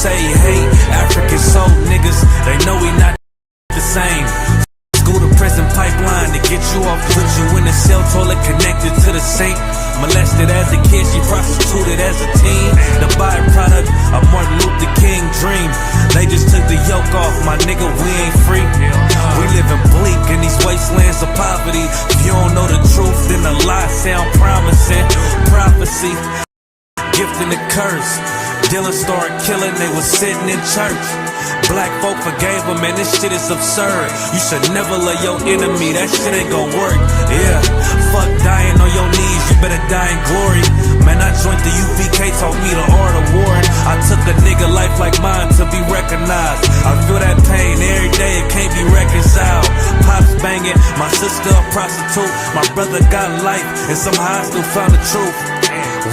say hate African soul niggas, they know we not the same. School to prison pipeline to get you off, put you in a cell, toilet connected to the sink. Molested as a kid, she prostituted as a teen. The byproduct of Martin Luther King dream. They just took the yoke off, my nigga, we ain't free. We living bleak in these wastelands of poverty. If you don't know the truth, then the lie sound promising. Prophecy, gift and a curse. Dylan started killing, they was sitting in church. Black folk forgave him, man, this shit is absurd. You should never love your enemy, that shit ain't gon' work. Yeah, fuck dying on your knees, you better die in glory. Man, I joined the UPK, taught me the art of warring. I took a nigga life like mine to be recognized. I feel that pain every day, it can't be reconciled. Pops banging, my sister a prostitute. My brother got life, and somehow I still found the truth.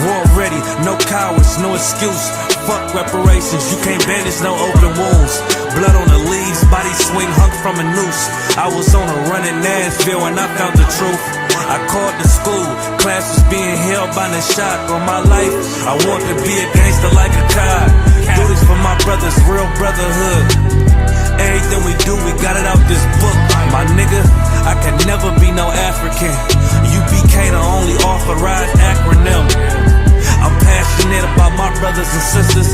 War ready, no cowards, no excuse. Fuck reparations, you can't bandage no open wounds. Blood on the leaves, body swing hung from a noose. I was on a run in Nashville and I found the truth. I called the school, class was being held by the shock on my life. I want to be a gangster like a cop. Do this for my brothers, real brotherhood. Everything we do, we got it out this book. My nigga, I can never be no African. UPK the only authorized acronym. I'm passionate about my brothers and sisters.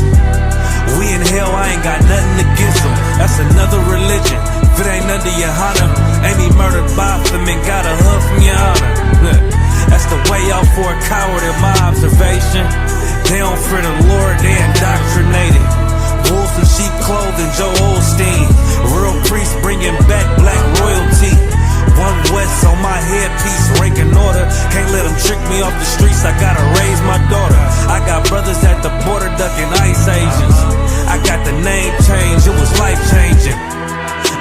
We in hell, I ain't got nothing against them. That's another religion. If it ain't under your honor, ain't me murdered by them and got a hug from your honor. That's the way out for a coward in my observation. They don't fear the Lord, they indoctrinated. Wolves in sheep clothing, Joe Osteen. Real priest bringing back black royalty. One West on my headpiece, ranking order. Can't let them trick me off the streets, I gotta raise my daughter. I got brothers at the border ducking ice agents. I got the name change, it was life changing.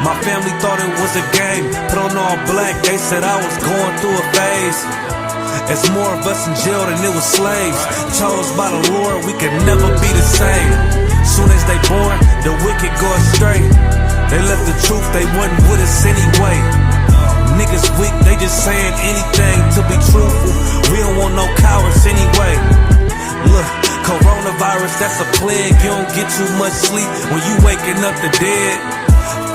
My family thought it was a game, put on all black, they said I was going through a phase. It's more of us in jail than it was slaves. Chose by the Lord, we could never be the same. Soon as they born, the wicked go astray. They left the truth, they wasn't with us anyway. Niggas weak, they just saying anything to be truthful. We don't want no cowards anyway. Look, coronavirus, that's a plague. You don't get too much sleep when you waking up the dead.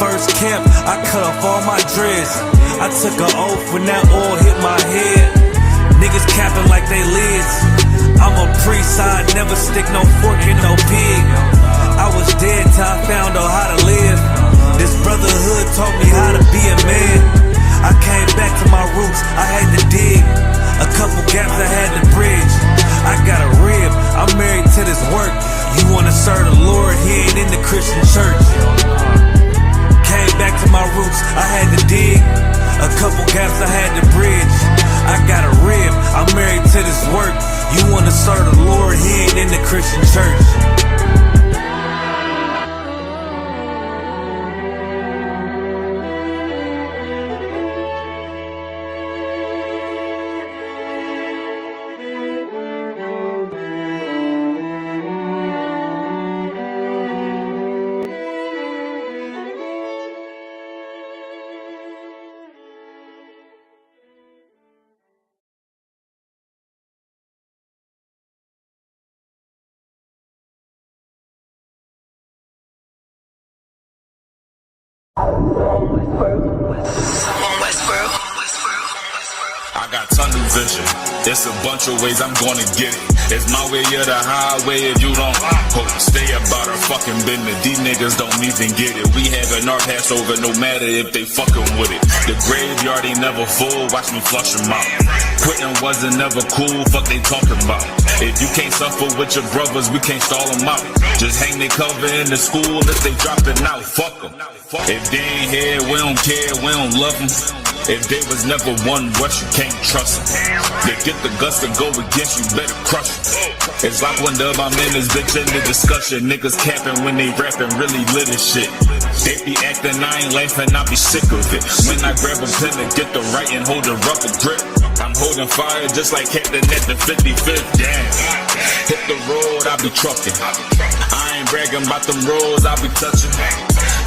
First camp, I cut off all my dreads. I took an oath when that oil hit my head. Niggas capping like they lids. I'm a priest, I never stick no fork in no pig. I was dead till I found out how to live. This brotherhood taught me how to be a man. I came back to my roots, I had to dig. A couple gaps I had to bridge. I got a rib, I'm married to this work. You wanna serve the Lord, he ain't in the Christian church. Came back to my roots, I had to dig. A couple gaps I had to bridge. I got a rib, I'm married to this work. You wanna serve the Lord, he ain't in the Christian church. I got tunnel vision. It's a bunch of ways I'm gonna get it. It's my way or the highway if you don't stay about our fucking business. These niggas don't even get it. We having our Passover no matter if they fucking with it. The graveyard ain't never full, watch me flush them out. Quitting wasn't never cool, fuck they talking about. If you can't suffer with your brothers, we can't stall them out. Just hang their cover in the school if they dropping out, fuck them. If they ain't here, we don't care, we don't love them. If they was never one rush, you can't trust them. They get the guts to go against you, better crush them. It's like one of my men is bitch in the discussion. Niggas capping when they rapping, really lit as shit. They be acting, I ain't laughing, I be sick of it. When I grab a pen to get the right and hold a rubber grip, I'm holding fire just like Captain at the 55th. Damn. Hit the road, I be trucking. I ain't bragging about them roads, I be touching.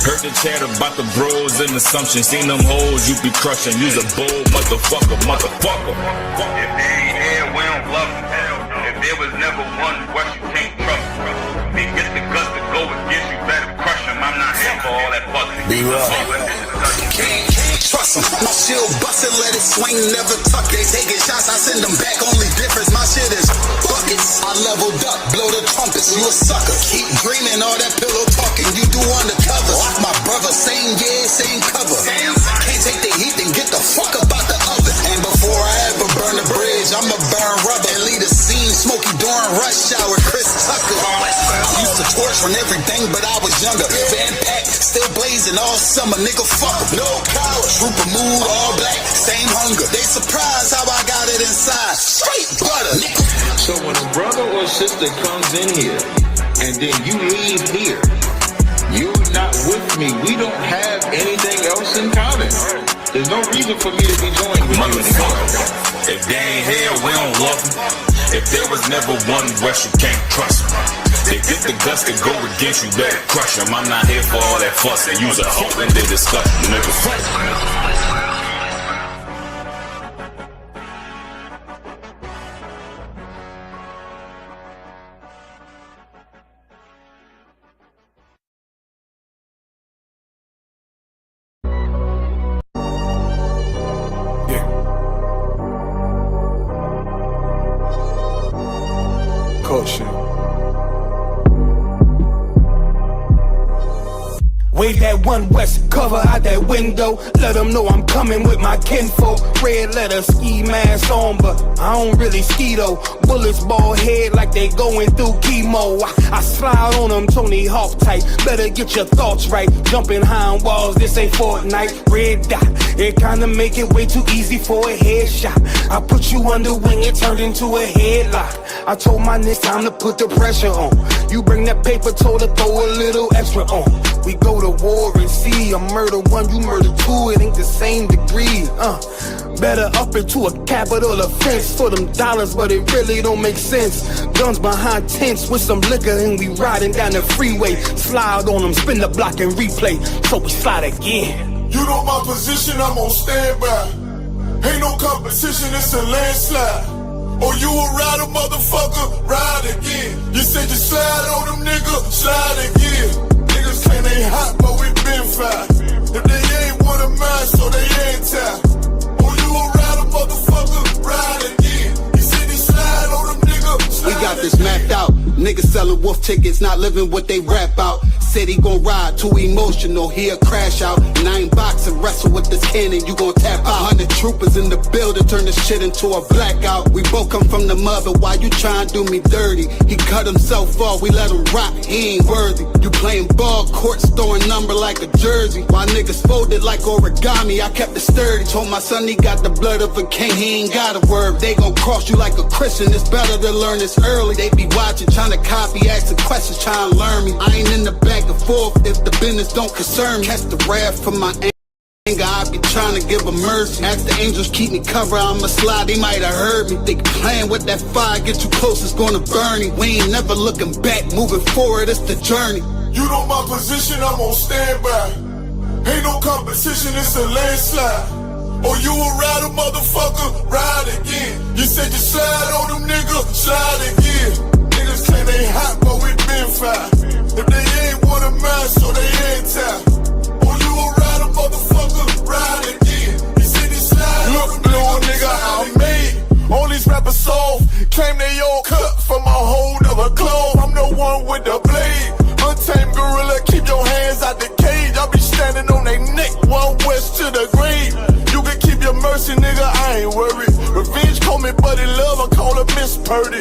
Heard the chat about the bros and assumptions. Seen them hoes you be crushing. You's a bold motherfucker. If they ain't here, we don't love them. If there was never one rush, you can't trust them. They get the guts to go against Be rough. Can't trust them. My shield busted, let it swing, never tuck it. Taking shots, I send them back, only difference, my shit is buckets. I leveled up, blow the trumpets, you a sucker. Keep dreaming, all that pillow talking, you do undercover. Like my brother, same year, same cover. Can't take the heat, then get the fuck about the oven. And before I ever burn the bridge, I'ma burn rubber and lead a scene, smoky during rush hour, Chris Tucker. I used to torch on everything, but I was younger. Van Pack, still blazing all summer, nigga, fuck em. No power, trooper mood, all black, same hunger. They surprised how I got it inside, straight butter, nigga. So when a brother or sister comes in here, and then you leave here, you're not with me. We don't have anything else in common. There's no reason for me to be joined with you anymore. If they ain't here, we don't love them. If there was never one West, you can't trust them. They get the guts to go against you, better crush them. I'm not here for all that fuss and use a hoe in their discussion, nigga. Caution. Wave that one West cover out that window. Let them know I'm coming with my kinfolk. Red letter ski mask on, but I don't really ski though. Bullets ball head like they going through chemo. I slide on them Tony Hawk type. Better get your thoughts right. Jumping high on walls, this ain't Fortnite. Red dot, it kinda make it way too easy for a headshot. I put you under wing, it turned into a headlock. I told my niggas time to put the pressure on. You bring that paper, told her throw a little extra on. We go to war and see, I murder one, you murder two, it ain't the same degree. Better up into a capital offense for them dollars, but it really don't make sense. Guns behind tents with some liquor and we riding down the freeway. Slide on them, spin the block and replay, so we slide again. You know my position, I'm on standby. Ain't no competition, it's a landslide. Or you a rider, motherfucker, ride again. You said you slide on them, nigga, slide again. Niggas claim they hot, but we been fine. If they ain't one of mine, so they anti. Or you a rider, motherfucker, ride again. You said you slide on them, nigga, slide. We got this mapped out. Niggas selling wolf tickets, not living what they rap out. Said he gon' ride, too emotional, he'll crash out. 9 boxing, wrestle with this cannon, you gon' tap out. 100 troopers in the building, turn this shit into a blackout. We both come from the mother, why you tryin' to do me dirty? He cut himself off, we let him rock, he ain't worthy. You playing ball courts, throwing number like a jersey. While niggas folded like origami, I kept it sturdy. Told my son he got the blood of a king, he ain't got a word. They gon' cross you like a Christian, it's better to learn this early. They be watching, trying to copy, asking questions, trying to learn me. I ain't in the back and forth if the business don't concern me. Catch the wrath from my anger, I be trying to give a mercy. Ask the angels keep me covered, I'ma slide, they might have heard me. They playing with that fire, get too close, it's gonna burn me. We ain't never looking back, moving forward, it's the journey. You know my position, I'm on standby. Ain't no competition, it's a landslide. Or you a rider, motherfucker, ride again. You said you slide on them, nigga, slide again. Niggas claim they hot, but we been fine. If they ain't one of mine, so they anti. Or you a rider, motherfucker, ride again. You said you slide. Look, little nigga, I'm made. All these rappers soft, claim they all cut from a whole nother cloth. I'm the one with the blade. Untamed gorilla, keep your hands out the cage. I be standing on they neck, one West to the grave. You can keep your mercy, nigga, I ain't worried. Revenge call me buddy love, I call her Miss Purdy.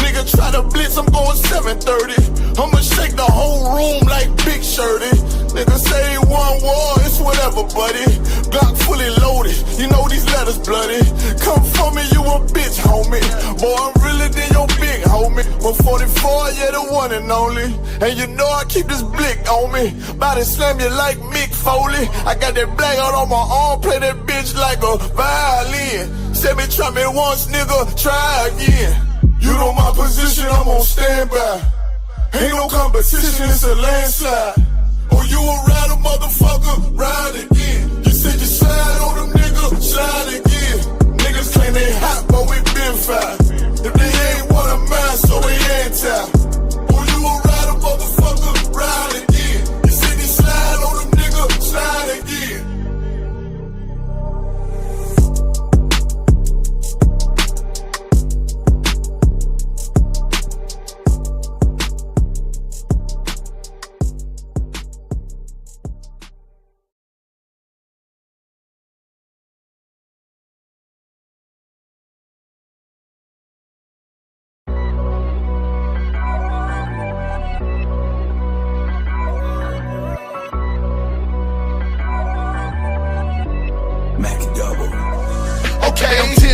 Nigga try to blitz, I'm going 730. I'ma shake the whole room like Big Shirty. Nigga say one war, it's whatever, buddy. Glock fully loaded, you know these letters bloody. Come for me, you a bitch, homie. Boy, I'm realer than your big homie. 144, yeah, the one and only. And you know I keep this blick on me. Body slam you like Mick Foley. I got that black out on my arm, play that bitch like a violin. Say me try me once, nigga, try again. You know my position, I'm on standby. Ain't no competition, it's a landslide. Or you a rider, motherfucker, ride again. You said you slide on them, nigga, slide again. Niggas claim they hot, but we been fine. If they ain't one of mine, so they anti. Or you a rider, motherfucker, ride again. You said you slide on them, nigga,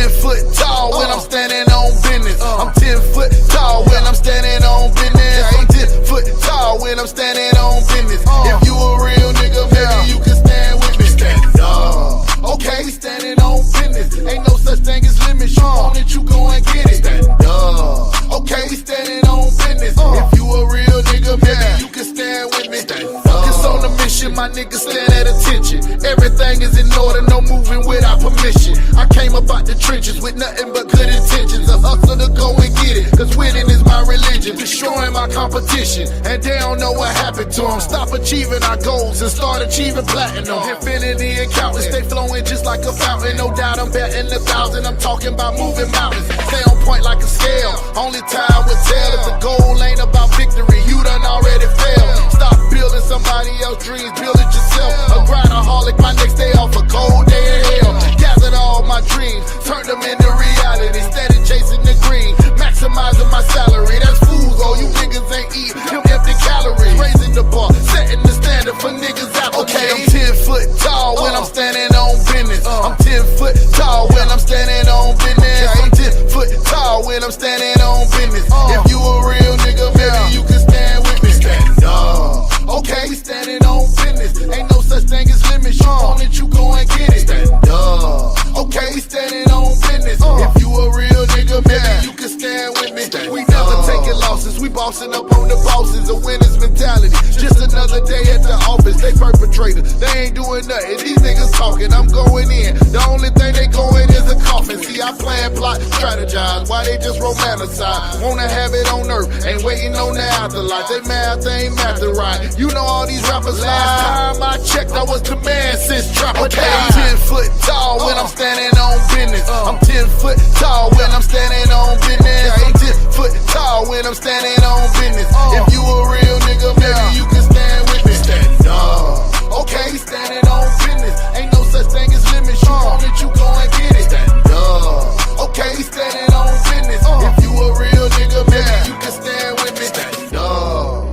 10 foot tall when I'm standing on business. I'm 10 foot tall when I'm standing on business. I'm 10 foot tall when I'm standing on business. If you a real nigga, maybe you can stand with me. Stand up. Okay, we standing on business. Ain't no such thing as limits. You want it, you go and get it. Stand up. Okay, we standing on business. If you a real nigga, maybe you can stand with me. Focus on the mission, my niggas stand at attention. Everything is in order, no moving without permission. I came up out the trenches with nothing but good intentions. A hustle to go and get it, cause winning is my religion. Destroying my competition, and they don't know what happened to them. Stop achieving our goals and start achieving platinum. Infinity and countless, stay flowing just like a fountain. No doubt I'm betting 1,000. I'm talking about moving mountains. Stay on point like a scale. Only time will tell if the goal ain't about victory. You done already failed. Stop building somebody else's dreams, build it yourself. A grindaholic, my next day off a cold day in hell. Gathered all my dreams, turned them into reality. Steady chasing the green, maximizing my salary. That's food, oh, you niggas ain't eat them empty calories. Raising the bar, setting the standard for niggas out. Okay, I'm 10 foot tall when I'm standing on business. I'm 10 foot tall when I'm standing on business. I'm 10 foot tall when I'm standing on business. If you a real nigga, maybe you can stand with me. Stand up. Okay, we standing on business. Ain't no such thing as limits. You want it, you go and get it. Stand up. Okay, we standing on business. If you a real nigga, maybe you can stand with me. We never taking losses. We bossing up on the bosses. A winner's mentality. Just another day at the office. They perpetrators. They ain't doing nothing. These niggas talking. I'm going in. The only thing they going is a coffin. See, I plan, plot, strategize. Why they just romanticize? Wanna have it on earth. Ain't waiting on the afterlife. They math ain't math right. You know all these rappers lie. Last time I checked, I was the man since Trapper. Okay, I'm 10 foot tall when I'm standing on business. I'm 10 foot tall when I'm standing on business. I'm 10 foot tall when I'm standing on business. If you a real nigga, maybe you can stand with me. Stand up. Okay, we standing on business. Ain't no such thing as limits. You want it, you go and get it. Stand up. Okay, we standing on business. If you a real nigga, maybe you can stand with me. Stand up.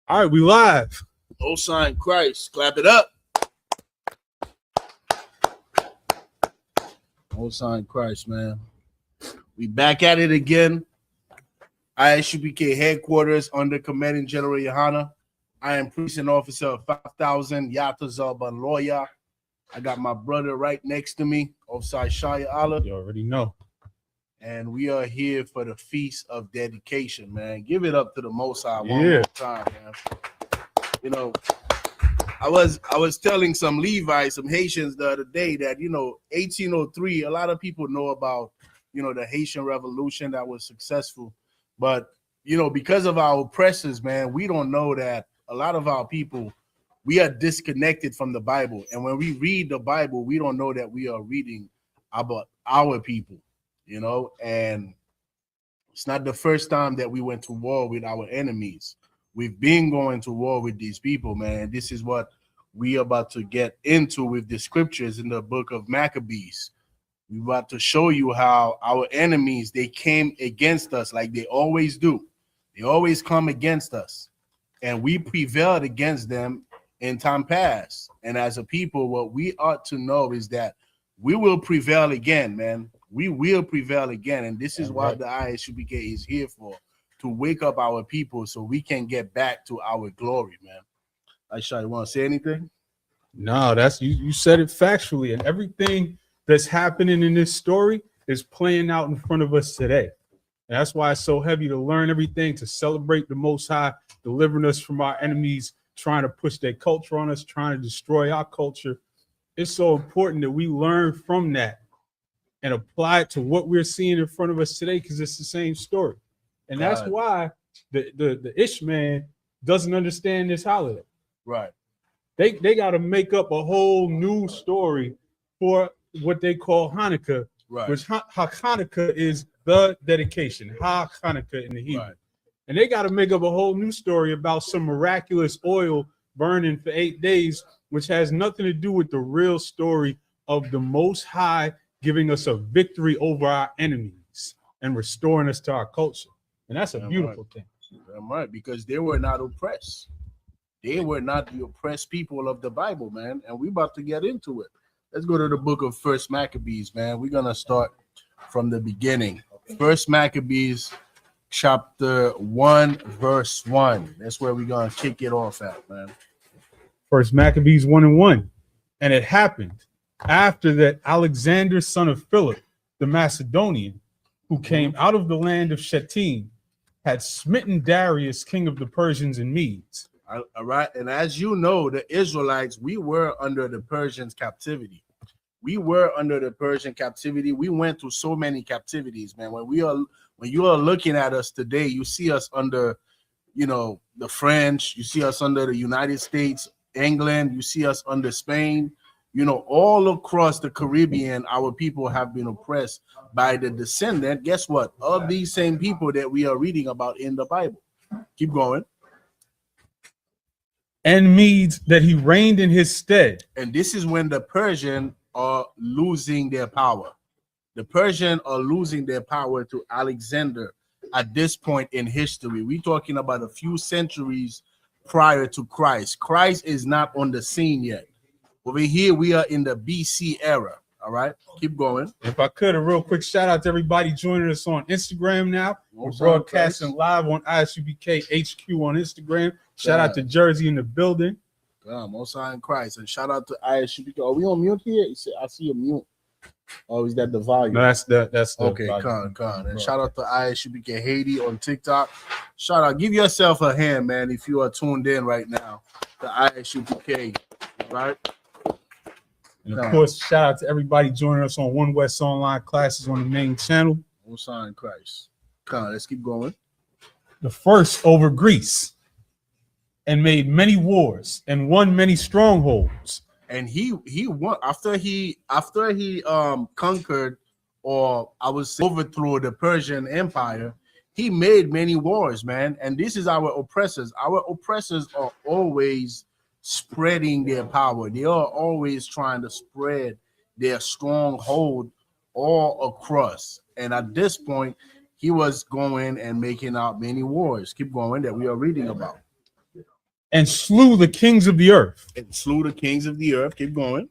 All right, we live. Oh, sign Christ. Clap it up. Oh, sign Christ, man. We back at it again. Isupk headquarters under Commanding General Hachaanakah. I am Precinct Officer of 5,000 Yatazalban Lawyer. I got my brother right next to me, Officer Shaya Allah. You already know. And we are here for the Feast of Dedication, man. Give it up to the Most High one more time, man. You know, I was telling some Levites, some Haitians the other day that, 1803, a lot of people know about, the Haitian Revolution that was successful. But, because of our oppressors, man, we don't know that a lot of our people, we are disconnected from the Bible. And when we read the Bible, we don't know that we are reading about our people. And it's not the first time that we went to war with our enemies. We've been going to war with these people, man. This is what we are about to get into with the scriptures in the book of Maccabees. We're about to show you how our enemies, they came against us like they always do. They always come against us. And we prevailed against them in time past. And as a people, what we ought to know is that we will prevail again, man. We will prevail again. And this is what the Isupk is here for, to wake up our people so we can get back to our glory, man. Aisha, you want to say anything? No, that's you said it factually, and everything that's happening in this story is playing out in front of us today. And that's why it's so heavy to learn everything, to celebrate the Most High, delivering us from our enemies, trying to push their culture on us, trying to destroy our culture. It's so important that we learn from that and apply it to what we're seeing in front of us today, because it's the same story. And that's why the Ishman doesn't understand this holiday. Right. They got to make up a whole new story for what they call Hanukkah, which Hachaanakah is the dedication, Hachaanakah in the Hebrew. Right. And they got to make up a whole new story about some miraculous oil burning for 8 days, which has nothing to do with the real story of the Most High giving us a victory over our enemies. and restoring us to our culture. And that's a beautiful thing. Right, because they were not oppressed. They were not the oppressed people of the Bible, man. And we about to get into it. Let's go to the book of First Maccabees, man. We're gonna start from the beginning. First Maccabees, chapter 1, verse 1. That's where we're gonna kick it off at, man. First Maccabees 1:1. And it happened after that Alexander, son of Philip, the Macedonian, who came out of the land of Shittim, had smitten Darius, king of the Persians and Medes. All right. And as you know, the Israelites, we were under the Persians' captivity. We were under the Persian captivity. We went through so many captivities, man. When you are looking at us today, you see us under, the French, you see us under the United States, England, you see us under Spain, all across the Caribbean, our people have been oppressed by the descendant. Guess what? Of these same people that we are reading about in the Bible. Keep going. And Medes that he reigned in his stead. And this is when the Persians are losing their power. The Persians are losing their power to Alexander at this point in history. We're talking about a few centuries prior to Christ. Christ is not on the scene yet. Over here, we are in the BC era. All right, keep going. If I could, a real quick shout out to everybody joining us on Instagram now. We're broadcasting live on Isupk HQ on Instagram. Shout out to Jersey in the building. Most High in Christ. And shout out to Isupk. Are we on mute here? I see a mute. Oh, is that the volume? No, that's the okay, con. And shout out to Isupk Haiti on TikTok. Shout out. Give yourself a hand, man, if you are tuned in right now to Isupk. Right? And of course, shout out to everybody joining us on One West Online classes on the main channel. Most High in Christ. Let's keep going. The first over Greece, and made many wars and won many strongholds. And he won after he conquered, or I would say overthrew the Persian Empire. He made many wars, man. And this is our oppressors. Our oppressors are always spreading their power. They are always trying to spread their stronghold all across. And at this point, he was going and making out many wars. Keep going, that we are reading about. And slew the kings of the earth. And slew the kings of the earth. Keep going.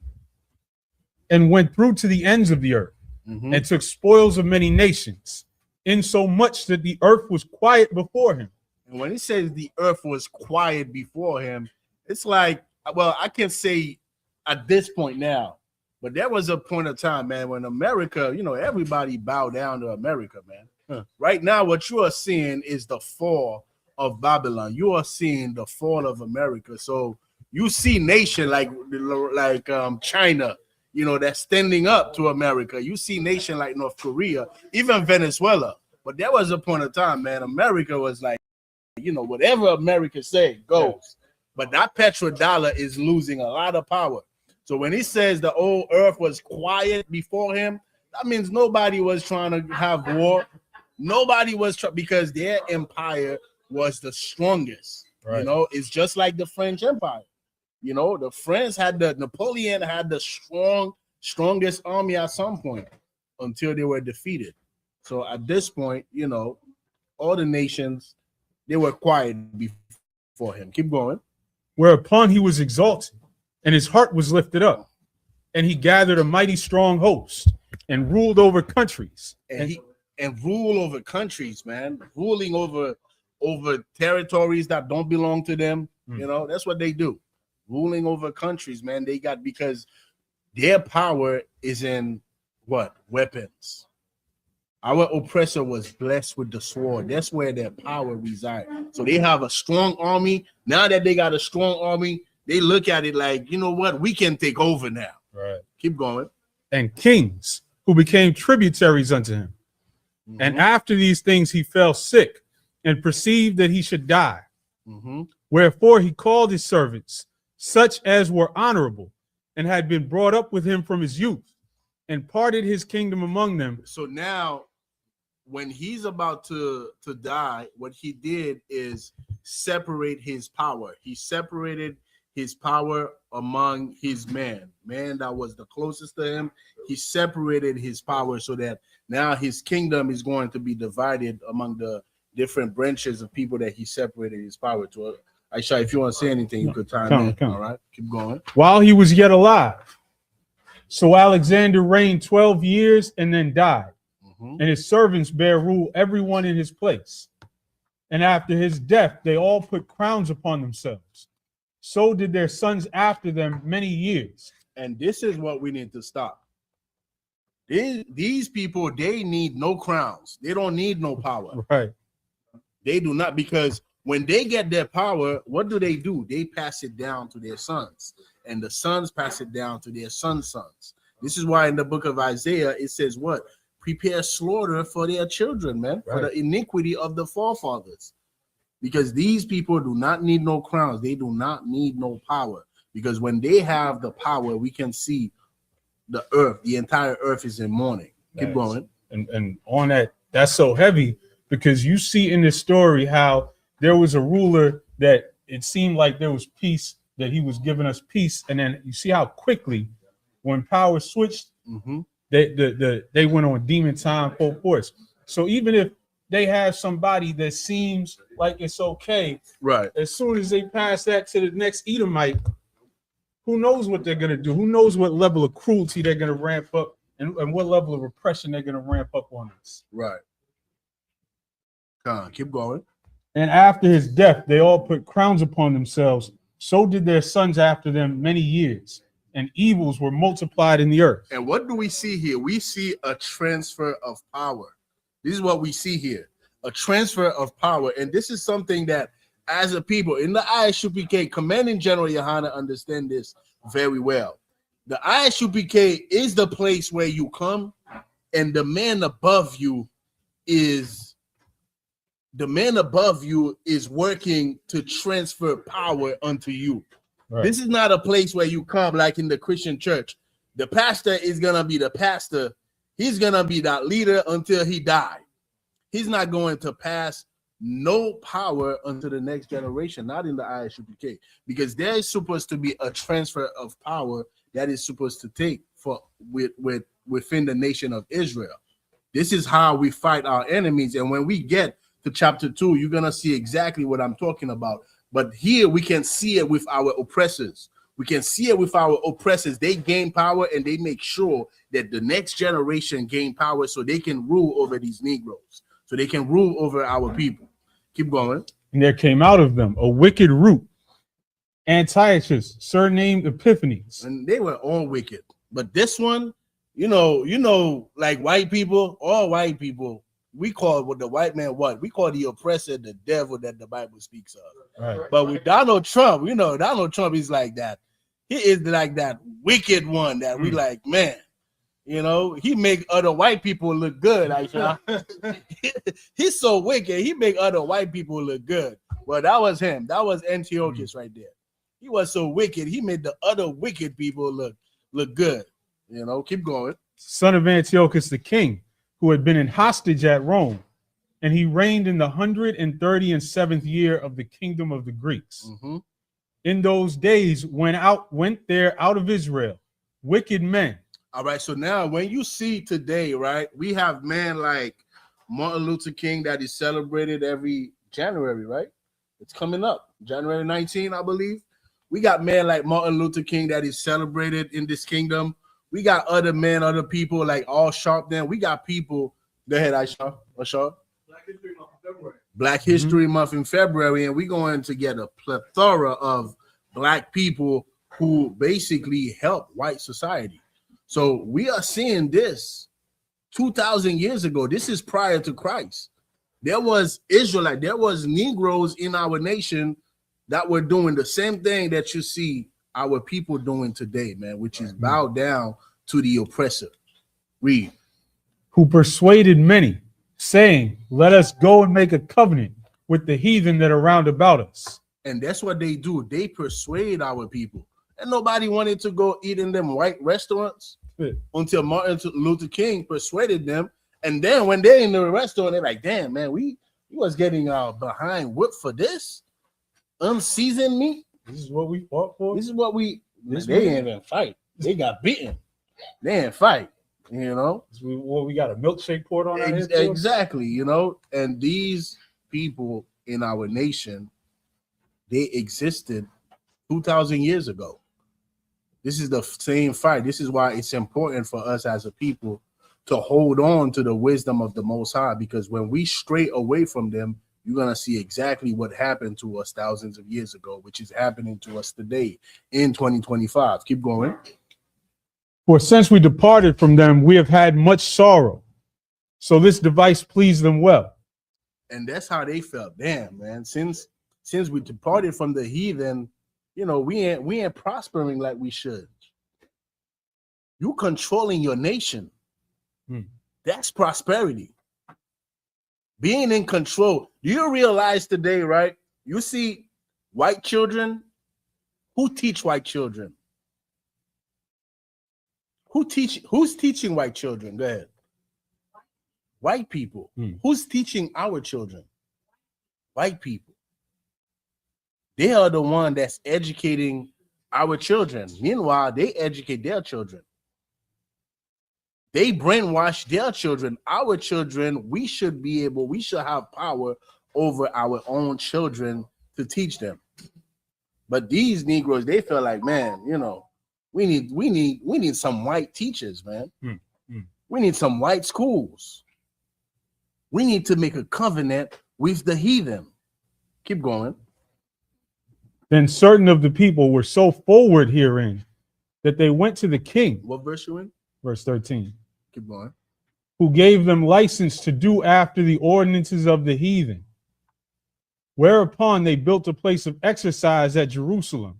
And went through to the ends of the earth, and took spoils of many nations, insomuch that the earth was quiet before him. And when he says the earth was quiet before him, it's like, well, I can say at this point now, but there was a point of time, man, when America, everybody bowed down to America, man. Right now, what you are seeing is the fall of Babylon. You are seeing the fall of America. So you see nation like China, that's standing up to America. You see nation like North Korea, even Venezuela. But there was a point of time, man, America was like, whatever America say goes. But that petrodollar is losing a lot of power. So when he says the old earth was quiet before him, that means nobody was trying to have war. Nobody was because their empire was the strongest. Right. It's just like the French Empire. The French Napoleon had the strongest army at some point until they were defeated. So at this point, all the nations, they were quiet before him. Keep going. Whereupon he was exalted, and his heart was lifted up, and he gathered a mighty strong host, and ruled over countries. And rule over countries, man, ruling over territories that don't belong to them. That's what they do. Ruling over countries, man. Because their power is in what? Weapons. Our oppressor was blessed with the sword. That's where their power resides. So they have a strong army. Now that they got a strong army, they look at it like, you know what? We can take over now. Right. Keep going. And kings who became tributaries unto him. And after these things, he fell sick and perceived that he should die. Wherefore he called his servants, such as were honorable and had been brought up with him from his youth, and parted his kingdom among them. So now, when he's about to die, what he did is separate his power. He separated his power among his man that was the closest to him. He separated his power so that now his kingdom is going to be divided among the different branches of people that he separated his power to. Aisha, if you want to say anything, you could time in. All right, keep going. While he was yet alive. So Alexander reigned 12 years and then died. And his servants bare rule everyone in his place. And after his death, they all put crowns upon themselves. So did their sons after them many years. And this is what we need to stop. These people, they need no crowns. They don't need no power. Right. They do not, because when they get their power, what do? They pass it down to their sons. And the sons pass it down to their sons' sons. This is why in the book of Isaiah, it says what? Prepare slaughter for their children, man, for the iniquity of the forefathers. Because these people do not need no crowns. They do not need no power. Because when they have the power, we can see the earth, the entire earth is in mourning. Keep going. And on that, that's so heavy because you see in this story how there was a ruler that it seemed like there was peace, that he was giving us peace. And then you see how quickly when power switched, they went on demon time full force. So even if they have somebody that seems like it's okay, right? As soon as they pass that to the next Edomite, who knows what they're gonna do? Who knows what level of cruelty they're gonna ramp up and what level of repression they're gonna ramp up on us. Right. Come on, keep going. And after his death, they all put crowns upon themselves. So did their sons after them many years. And evils were multiplied in the earth. And what do we see here? We see a transfer of power. This is what we see here, a transfer of power. And this is something that, as a people, in the Isupk, Commanding General Hachaanakah understand this very well. The Isupk is the place where you come, and the man above you is working to transfer power unto you. Right. This is not a place where you come like in the Christian church. The pastor is going to be the pastor. He's going to be that leader until he dies. He's not going to pass no power unto the next generation, not in the Isupk, because there is supposed to be a transfer of power that is supposed to take within the nation of Israel. This is how we fight our enemies. And when we get to chapter 2, you're going to see exactly what I'm talking about. But here we can see it with our oppressors. We can see it with our oppressors. They gain power and they make sure that the next generation gain power so they can rule over these Negroes, so they can rule over our people. Keep going. And there came out of them a wicked root, Antiochus, surnamed Epiphanes. And they were all wicked. But this one, you know, like white people, all white people, we call what the white man what? We call the oppressor the devil that the Bible speaks of. Right. But with Donald Trump, Donald Trump is like that. He is like that wicked one that we like, man. He make other white people look good. He's so wicked. He make other white people look good. Well, that was him. That was Antiochus right there. He was so wicked. He made the other wicked people look good. Keep going. Son of Antiochus the king, who had been in hostage at Rome, and he reigned in the 137th year of the kingdom of the Greeks. In those days went there out of Israel wicked men. All right, so now when you see today, right, we have men like Martin Luther King that is celebrated every January, right? It's coming up, January 19, I believe. We got men like Martin Luther King that is celebrated in this kingdom. We got other men, other people like All Sharp. Then we got people. Go ahead, Aisha. Black History Month in February. Black History Month in February, and we're going to get a plethora of black people who basically help white society. So we are seeing this 2,000 years ago. This is prior to Christ. There was Israelite, there was Negroes in our nation that were doing the same thing that you see our people doing today, man, which is bow down to the oppressor. Read. Who persuaded many, saying, let us go and make a covenant with the heathen that are round about us. And that's what they do. They persuade our people. And nobody wanted to go eat in them white restaurants until Martin Luther King persuaded them. And then when they're in the restaurant, they're like, damn, man, we was getting our behind whipped for this unseasoned meat. This is what we fought for. This is what we. This They we- ain't even fight. They got beaten. They ain't fight. You know. This is what we got a milkshake poured on our head for? Exactly. You know, and these people in our nation, they existed 2,000 years ago. This is the same fight. This is why it's important for us as a people to hold on to the wisdom of the Most High, because when we stray away from them, you're going to see exactly what happened to us thousands of years ago, which is happening to us today in 2025. Keep going. For since we departed from them, we have had much sorrow. So this device pleased them well. And that's how they felt. Damn, man. Since we departed from the heathen, you know, we ain't prospering like we should. You controlling your nation. That's prosperity. Being in control. Do you realize today, right? You see white children. Who teach white children? Who's teaching white children? Go ahead. White people. Who's teaching our children? White people. They are the one that's educating our children. Meanwhile, they educate their children. They brainwash their children. Our children, we should have power over our own children to teach them. But these Negroes, they feel like, man, you know, we need some white teachers, man. We need some white schools. We need to make a covenant with the heathen. Keep going. Then certain of the people were so forward herein that they went to the king. What verse you in? Verse 13. Keep going. Who gave them license to do after the ordinances of the heathen. Whereupon they built a place of exercise at Jerusalem,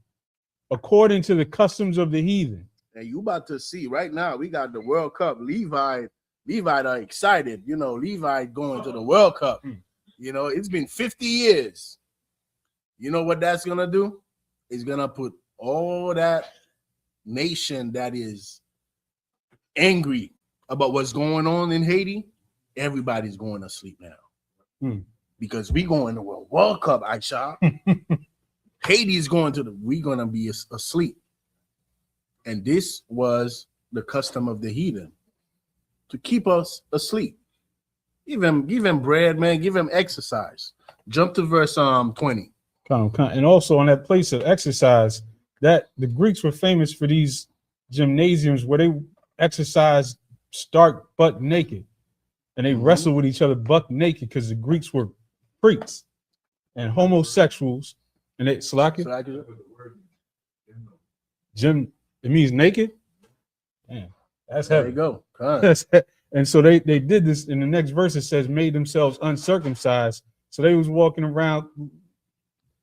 according to the customs of the heathen. And you about to see right now, we got the World Cup. Levi are excited. You know, Levi going to the World Cup. You know, it's been 50 years. You know what that's gonna do? It's gonna put all that nation that is angry about what's going on in Haiti. Everybody's going to sleep now. Because we going to a World Cup, Aisha. Haiti's going to we're gonna be asleep. And this was the custom of the heathen, to keep us asleep. Give him bread, man. Give him exercise. Jump to verse 20. And also on that place of exercise, that the Greeks were famous for these gymnasiums where they exercised stark butt naked, and they wrestled with each other butt naked, because the Greeks were freaks and homosexuals, and they gym. It means naked. Damn, that's heavy. There you go. That's and so they did this. In the next verse, it says, made themselves uncircumcised. So they was walking around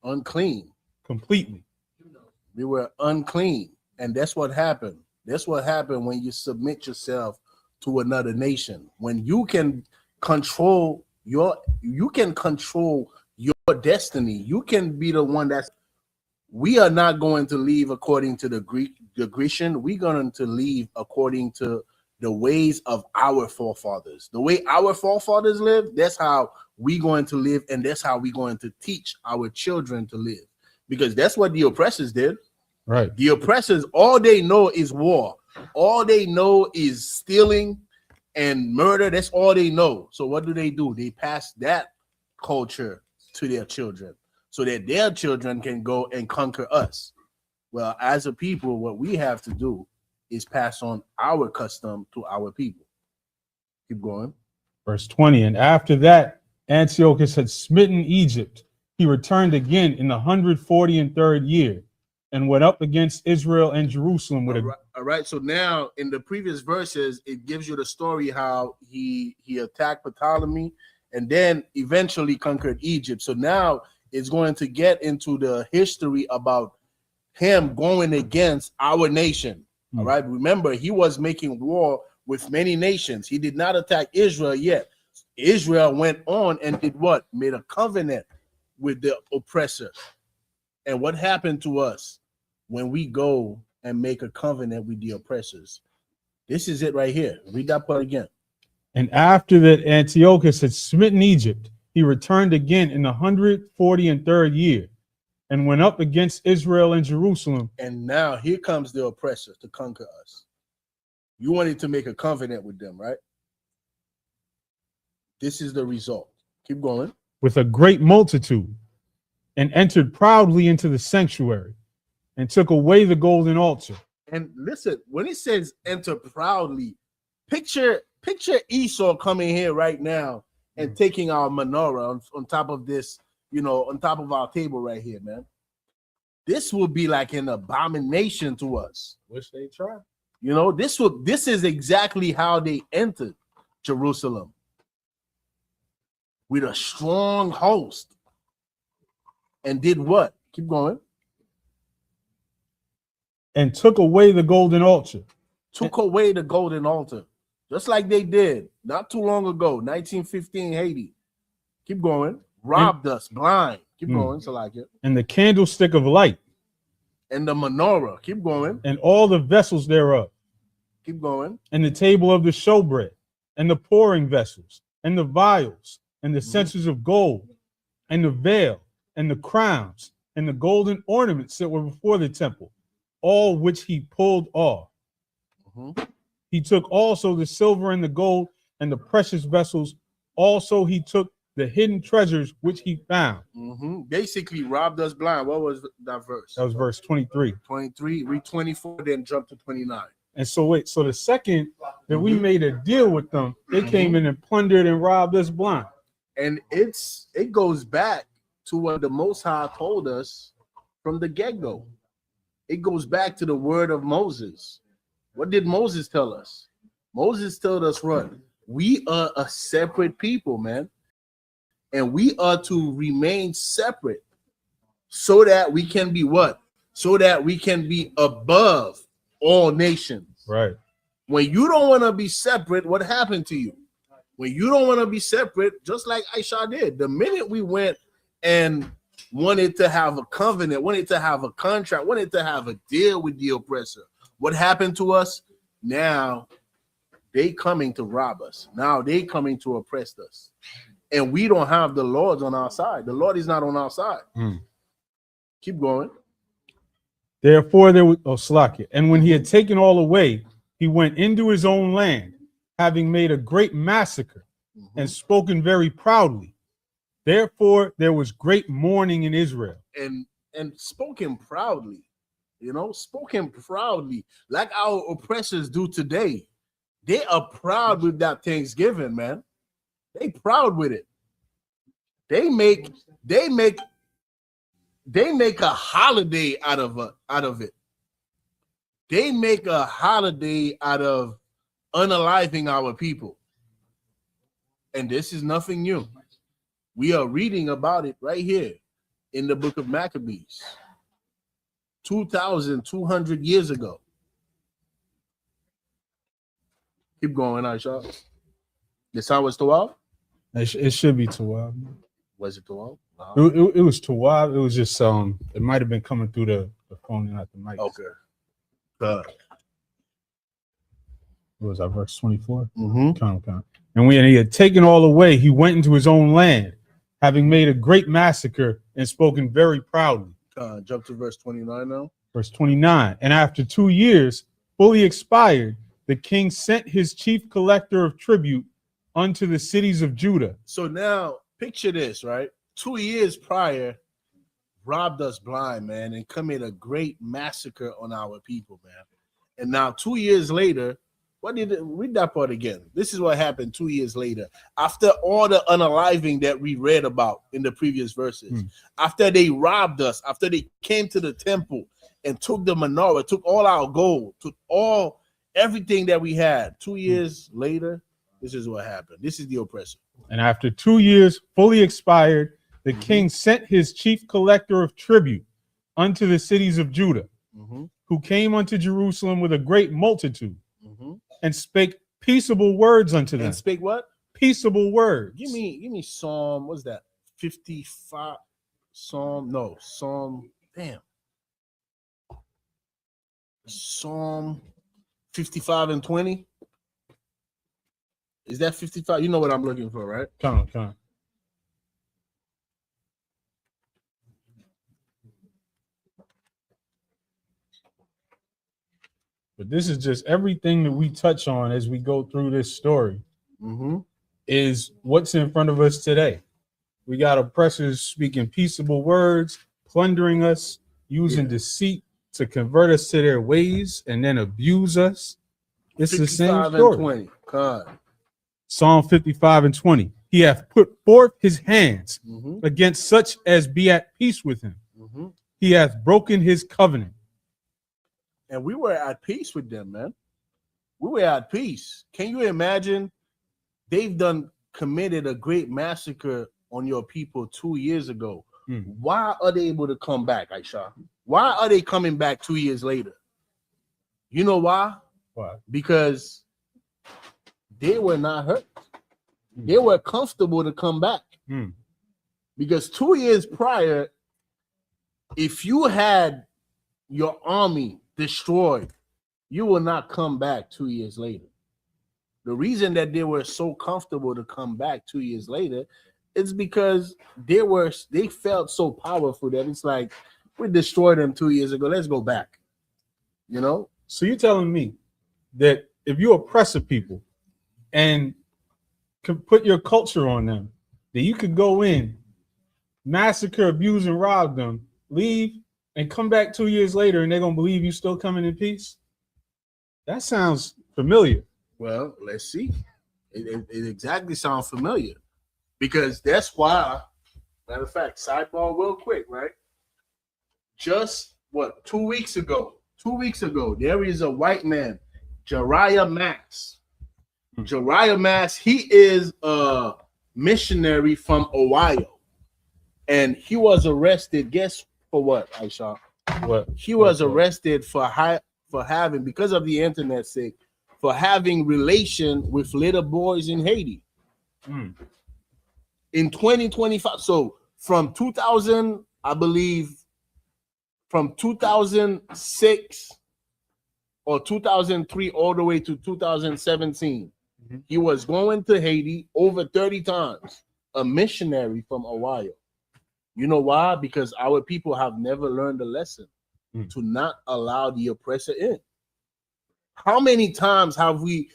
unclean completely. They were unclean. And that's what happened. That's what happened when you submit yourself to another nation. When you can control your destiny. You can be the one that's. We are not going to leave according to the Grecian. We're going to leave according to the ways of our forefathers. The way our forefathers lived, that's how we're going to live, and that's how we're going to teach our children to live. Because that's what the oppressors did. Right. The oppressors, all they know is war. All they know is stealing and murder. That's all they know. So what do? They pass that culture to their children, so that their children can go and conquer us. Well, as a people, what we have to do is pass on our custom to our people. Keep going. Verse 20. And after that, Antiochus had smitten Egypt. He returned again in the 143rd year and went up against Israel and Jerusalem with all right. So now in the previous verses, it gives you the story how he attacked Ptolemy and then eventually conquered Egypt. So now it's going to get into the history about him going against our nation. All right. Remember, he was making war with many nations. He did not attack Israel yet. Israel went on and did what? Made a covenant with the oppressor. And what happened to us when we go and make a covenant with the oppressors? This is it right here. Read that part again. And after that Antiochus had smitten Egypt, he returned again in the 143rd year and went up against Israel and Jerusalem. And now here comes the oppressor to conquer us. You wanted to make a covenant with them, right? This is the result. Keep going. With a great multitude, and entered proudly into the sanctuary, and took away the golden altar. And listen, when it says enter proudly, picture Esau coming here right now and taking our menorah on top of this, on top of our table right here, man. This will be like an abomination to us. Wish they tried. This is exactly how they entered Jerusalem. With a strong host. And did what? Keep going. And took away the golden altar. Took away the golden altar. Just like they did not too long ago, 1915 Haiti. Keep going. Robbed us blind. Keep going. So like it. And the candlestick of light. And the menorah. Keep going. And all the vessels thereof. Keep going. And the table of the showbread. And the pouring vessels. And the vials. And the censers of gold. And the veil. And the crowns. And the golden ornaments that were before the temple. All which he pulled off. He took also the silver and the gold and the precious vessels. Also he took the hidden treasures which he found. Basically robbed us blind. What was that verse? That was verse 23. 23, read 24, then jump to 29. And so the second that we made a deal with them, they came in and plundered and robbed us blind. And it goes back to what the Most High told us from the get-go. It goes back to the word of Moses. What did Moses tell us? Moses told us what? We are a separate people, man. And we are to remain separate so that we can be what? So that we can be above all nations. Right. When you don't want to be separate, what happened to you? When you don't want to be separate, just like Aisha did, the minute we went and wanted to have a covenant, wanted to have a contract, wanted to have a deal with the oppressor, what happened to us? Now they coming to rob us. Now they coming to oppress us. And we don't have the Lord on our side. The Lord is not on our side. Keep going. Therefore there was Slakia. And when he had taken all away, he went into his own land, having made a great massacre and spoken very proudly. Therefore there was great mourning in Israel. And spoken proudly. Spoken proudly, like our oppressors do today. They are proud with that Thanksgiving, man. They proud with it. They make a holiday out of it. They make a holiday out of unaliving our people. And this is nothing new. We are reading about it right here in the book of Maccabees. 2,200 years ago. Keep going, Aisha. The sound was 12? It should be 12. Was it 12? It was 12. It was just it might have been coming through the phone and not the mic. Okay. What was that, verse 24? Mm-hmm. And when he had taken all away, he went into his own land, having made a great massacre and spoken very proudly. Jump to verse 29 now. Verse 29. And after 2 years, fully expired, the king sent his chief collector of tribute unto the cities of Judah. So now, picture this, right? 2 years prior, robbed us blind, man, and committed a great massacre on our people, man. And now 2 years later, read that part again. This is what happened 2 years later. After all the unaliving that we read about in the previous verses, after they robbed us, after they came to the temple and took the menorah, took all our gold, took everything that we had. 2 years later, this is what happened. This is the oppressor. And after 2 years fully expired, the king sent his chief collector of tribute unto the cities of Judah, who came unto Jerusalem with a great multitude, and spake peaceable words unto them. And spake what? Peaceable words. Give me Psalm, what's that? 55 Psalm, damn. Psalm 55 and 20. Is that 55? You know what I'm looking for, right? Come on. But this is just everything that we touch on as we go through this story is what's in front of us today. We got oppressors speaking peaceable words, plundering us, using deceit to convert us to their ways and then abuse us. It's the same story. Psalm 55 and 20. He hath put forth his hands against such as be at peace with him. He hath broken his covenant. And we were at peace with them, man. We were at peace. Can you imagine? They've committed a great massacre on your people 2 years ago. Why are they able to come back, Aisha? Why are they coming back 2 years later? You know why? Why? Because they were not hurt. They were comfortable to come back. Because 2 years prior, if you had your army destroyed, you will not come back 2 years later. The reason that they were so comfortable to come back 2 years later is because they felt so powerful that it's like, we destroyed them 2 years ago, let's go back. You know? So you're telling me that if you oppress a people and can put your culture on them, that you could go in, massacre, abuse, and rob them, leave, and come back 2 years later and they're going to believe you still coming in peace? That sounds familiar. Well, let's see. It exactly sounds familiar. Because that's why, matter of fact, sidebar real quick, right? Just, 2 weeks ago, there is a white man, Jariah Mass. Jariah Mass, he is a missionary from Ohio. And he was arrested, guess for what, Aisha? What? He was arrested for having, because of the internet sake, for having relation with little boys in Haiti. In 2025, so from 2000, I believe, from 2006 or 2003 all the way to 2017, he was going to Haiti over 30 times, a missionary from Ohio. You know why? Because our people have never learned the lesson to not allow the oppressor in. How many times have we,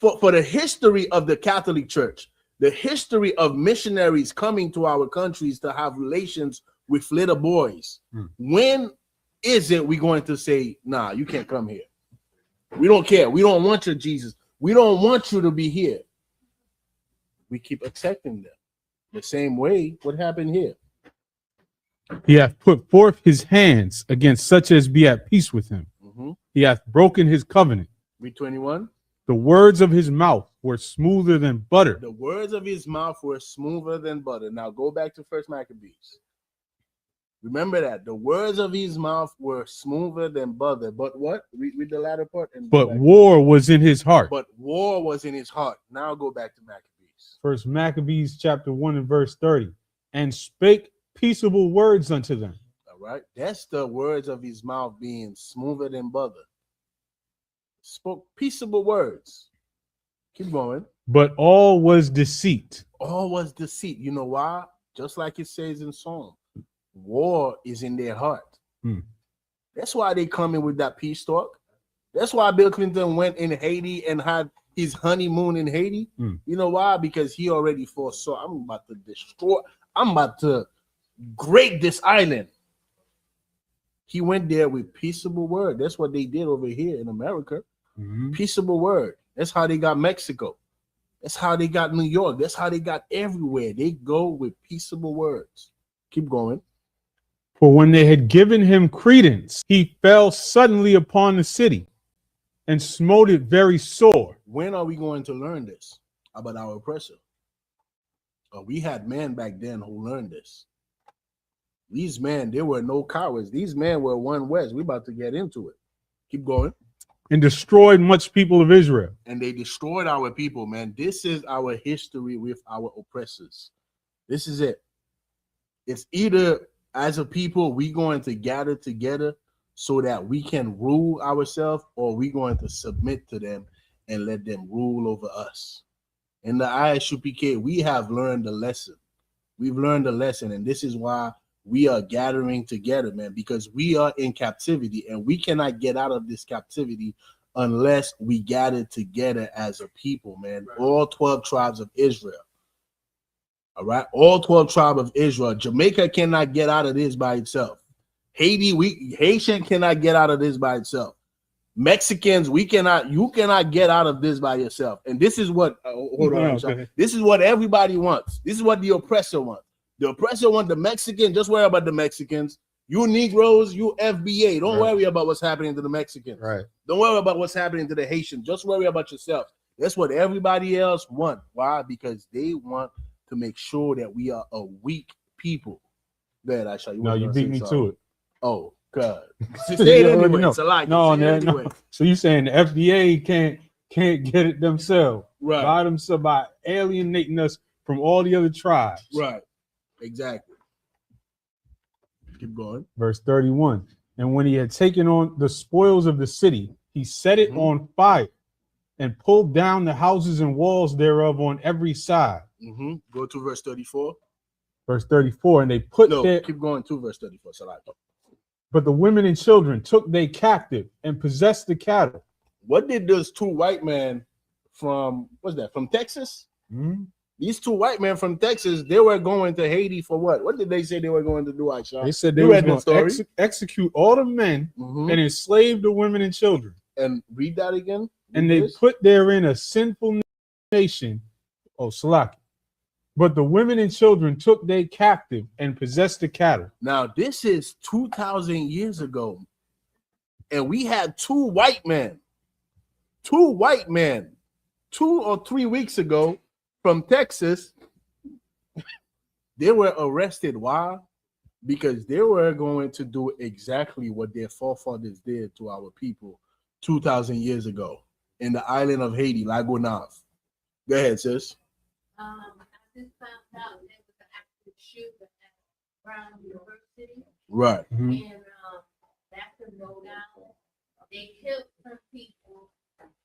for the history of the Catholic Church, the history of missionaries coming to our countries to have relations with little boys, when isn't we going to say, nah, you can't come here? We don't care. We don't want your Jesus. We don't want you to be here. We keep accepting them. The same way, what happened here? He hath put forth his hands against such as be at peace with him. He hath broken his covenant. Read 21. The words of his mouth were smoother than butter. The words of his mouth were smoother than butter. Now go back to First Maccabees. Remember that. The words of his mouth were smoother than butter. But what? Read the latter part. But war was in his heart. But war was in his heart. Now go back to Maccabees. First Maccabees chapter 1 and verse 30. And spake peaceable words unto them. All right. That's the words of his mouth being smoother than butter. Spoke peaceable words. Keep going. But all was deceit. All was deceit. You know why? Just like it says in Psalm, war is in their heart. That's why they come in with that peace talk. That's why Bill Clinton went in Haiti and had his honeymoon in Haiti. You know why? Because he already foresaw, I'm about to break this island. He went there with peaceable word. That's what they did over here in America. Peaceable word. That's how they got Mexico. That's how they got New York. That's how they got everywhere. They go with peaceable words. Keep going. For when they had given him credence, he fell suddenly upon the city and smote it very sore. When are we going to learn this about our oppressor? We had men back then who learned this. These men, they were no cowards. These men were one West. We're about to get into it. Keep going. And destroyed much people of Israel. And they destroyed our people, man. This is our history with our oppressors. This is it. It's either as a people, we're going to gather together so that we can rule ourselves, or we're going to submit to them and let them rule over us. In the Isupk, we have learned the lesson. We've learned the lesson, and this is why we are gathering together, man, because we are in captivity and we cannot get out of this captivity unless we gather together as a people, man. Right. All 12 tribes of Israel. All right, all 12 tribes of Israel. Jamaica cannot get out of this by itself. Haitian cannot get out of this by itself. Mexicans, you cannot get out of this by yourself. And this is what this is what everybody wants. This is what the oppressor wants. The oppressor wants the Mexican. Just worry about the Mexicans. You Negroes, you FBA. Don't worry about what's happening to the Mexicans. Right. Don't worry about what's happening to the Haitians. Just worry about yourself. That's what everybody else wants. Why? Because they want to make sure that we are a weak people. There, I show you. No, you beat me to it. Oh, God. Say it anyway. No, it's a lie. No, anyway. No. So you saying the FDA can't get it themselves, right? By themselves, by alienating us from all the other tribes, right? Exactly. Keep going. Verse 31. And when he had taken on the spoils of the city, he set it on fire and pulled down the houses and walls thereof on every side. Go to verse 34. Verse 34. And they put keep going to verse 34. But the women and children took they captive and possessed the cattle. What did those two white men from Texas? These two white men from Texas, they were going to Haiti for what? What did they say they were going to do, Aisha? They said they were going to execute all the men and enslave the women and children. And read that again. And they put therein a sinful nation. Oh, Salaki. But the women and children took they captive and possessed the cattle. Now, this is 2,000 years ago. And we had two white men 2 or 3 weeks ago from Texas. They were arrested. Why? Because they were going to do exactly what their forefathers did to our people 2,000 years ago in the island of Haiti, Lago Nave. Go ahead, sis. I just found out there was an active shooter at Brown University. Right. And back in Rhode Island, they killed some people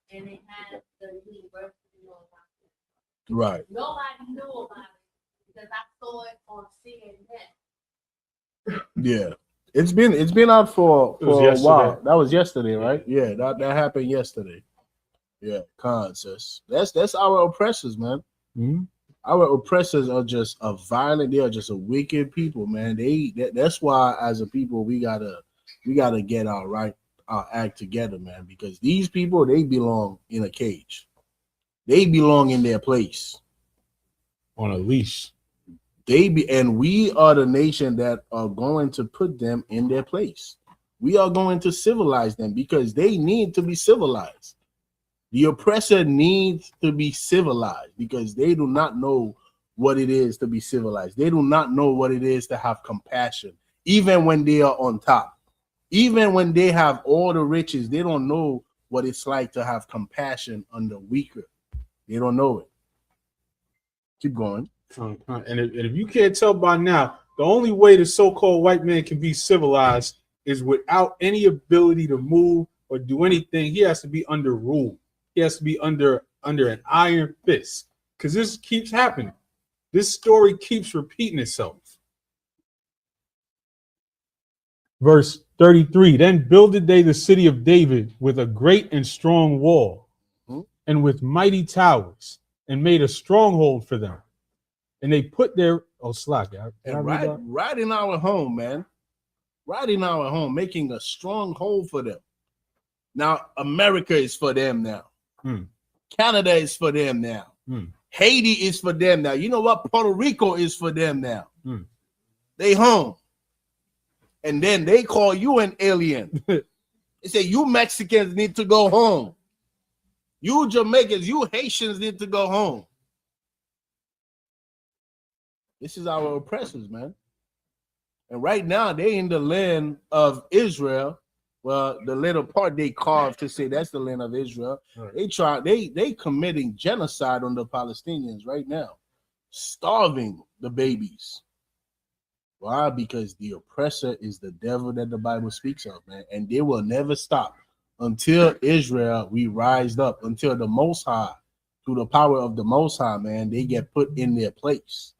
and they had the university on lockdown. Right. Nobody knew about it because I saw it on CNN. Yeah. It's been out for a while. That was yesterday, right? Yeah, that happened yesterday. Yeah, sis. That's our oppressors, man. Our oppressors are just a violent, they are just a wicked people, man. That's why as a people we gotta get our act together, man, because these people, they belong in a cage. They belong in their place. On a leash. And we are the nation that are going to put them in their place. We are going to civilize them because they need to be civilized. The oppressor needs to be civilized because they do not know what it is to be civilized. They do not know what it is to have compassion, even when they are on top. Even when they have all the riches, they don't know what it's like to have compassion on the weaker. They don't know it. Keep going. And if you can't tell by now, the only way the so-called white man can be civilized is without any ability to move or do anything. He has to be under rule. He has to be under an iron fist, because this keeps happening. This story keeps repeating itself. Verse 33, then builded they the city of David with a great and strong wall and with mighty towers and made a stronghold for them. And they put their right in our home, man. Right in our home, making a stronghold for them. Now, America is for them now. Canada is for them now. Haiti is for them now. You know what? Puerto Rico is for them now. They home. And then they call you an alien. They say you Mexicans need to go home. You Jamaicans, you Haitians need to go home. This is our oppressors, man. And right now they in the land of Israel. Well, the little part they carved to say that's the land of Israel. Right. They committing genocide on the Palestinians right now, starving the babies. Why? Because the oppressor is the devil that the Bible speaks of, man. And they will never stop until Israel, we rise up, until the Most High, through the power of the Most High, man, they get put in their place.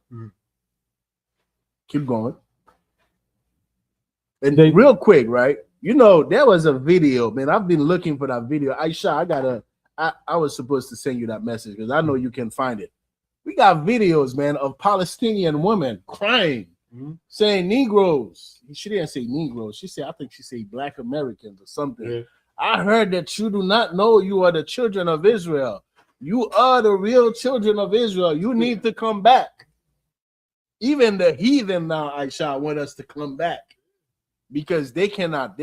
Keep going. And real quick, right? You know, there was a video, man. I've been looking for that video. I was supposed to send you that message because I know you can find it. We got videos, man, of Palestinian women crying, saying Negroes. She didn't say Negroes. I think she said Black Americans or something. Yeah. I heard that you do not know you are the children of Israel. You are the real children of Israel. You need to come back. Even the heathen now, Aisha, want us to come back because they cannot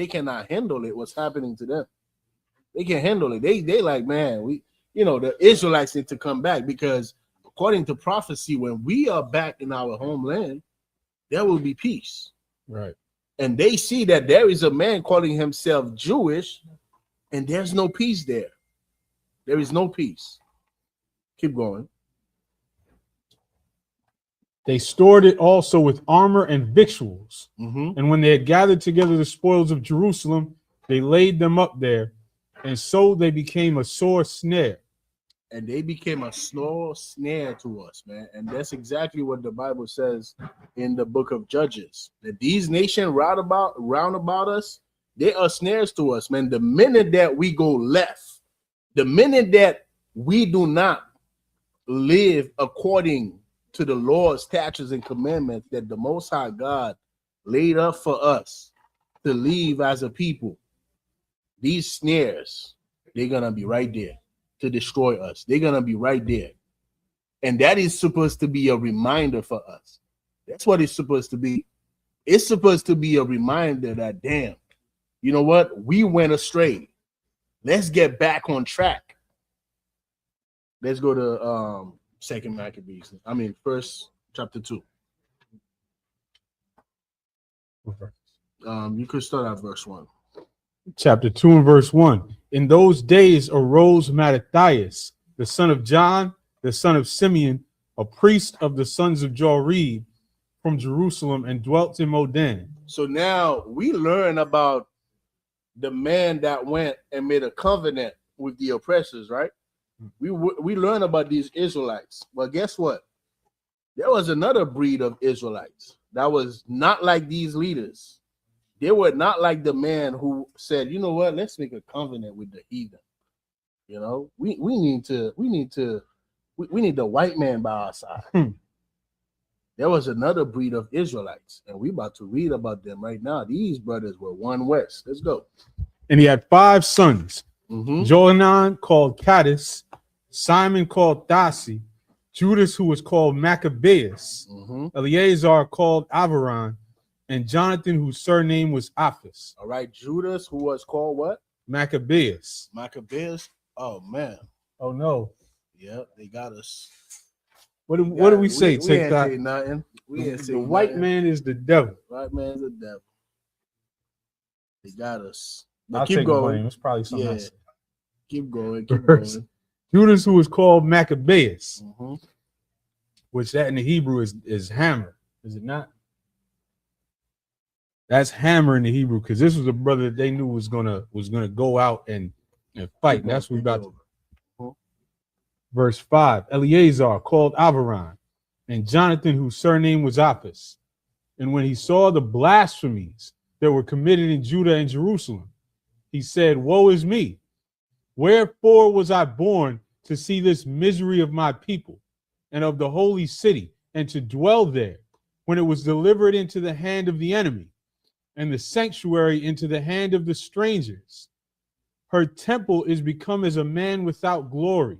handle it. What's happening to them? They can handle it. They like, man, the Israelites need to come back because according to prophecy, when we are back in our homeland, there will be peace. Right. And they see that there is a man calling himself Jewish, and there's no peace there. There is no peace. Keep going. They stored it also with armor and victuals. And when they had gathered together the spoils of Jerusalem, they laid them up there. And so they became a sore snare. And they became a sore snare to us, man. And that's exactly what the Bible says in the book of Judges. That these nations round about us, they are snares to us, man. The minute that we go left, the minute that we do not live according to the Lord's statutes and commandments that the Most High God laid up for us to live as a people, these snares, they're going to be right there to destroy us. They're going to be right there. And that is supposed to be a reminder for us. That's what it's supposed to be. It's supposed to be a reminder that, damn, you know what? We went astray. Let's get back on track. Let's go to Second Maccabees. First chapter 2. You could start at verse 1. Chapter 2 and verse 1. In those days arose Mattathias, the son of John, the son of Simeon, a priest of the sons of Jorid from Jerusalem, and dwelt in Modan. So now we learn about the man that went and made a covenant with the oppressors, right? We learn about these Israelites. But guess what? There was another breed of Israelites that was not like these leaders. They were not like the man who said, you know what, let's make a covenant with the heathen. You know, we need the white man by our side. There was another breed of Israelites, and we about to read about them right now. These brothers were one west. Let's go. And he had 5 sons. Johanan called Caddis, Simon called Thasi, Judas who was called Maccabeus, Eleazar called Avaran, and Jonathan whose surname was Aphis. All right, Judas who was called what? Maccabeus. Maccabeus. Oh man. Oh no. Yeah, they got us. What do we say? We ain't say nothing. We ain't say the white man is the devil. White man is the devil. They got us. But I'll keep going. Blame. It's probably something else. Keep going. Keep going. Judas, who was called Maccabeus, which that in the Hebrew is hammer, is it not? That's hammer in the Hebrew, because this was a brother that they knew was gonna go out and fight. And that's what we about to. Verse 5: Eleazar called Avaran, and Jonathan, whose surname was Aphis. And when he saw the blasphemies that were committed in Judah and Jerusalem, he said, "Woe is me! Wherefore was I born to see this misery of my people and of the holy city, and to dwell there, when it was delivered into the hand of the enemy, and the sanctuary into the hand of the strangers? Her temple is become as a man without glory."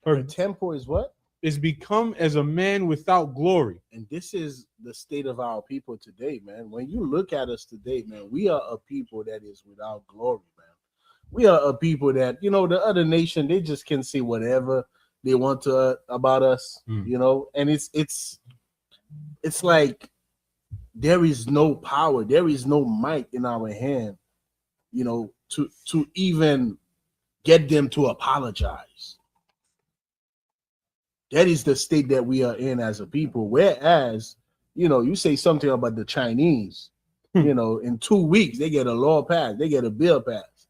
Her temple is what? Is become as a man without glory. And this is the state of our people today, man. When you look at us today, man, we are a people that is without glory, man. We are a people that, the other nation, they just can say whatever they want to about us, and it's like there is no power, there is no might in our hand, to even get them to apologize. That is the state that we are in as a people. Whereas, you say something about the Chinese, in 2 weeks, they get a law passed, they get a bill passed,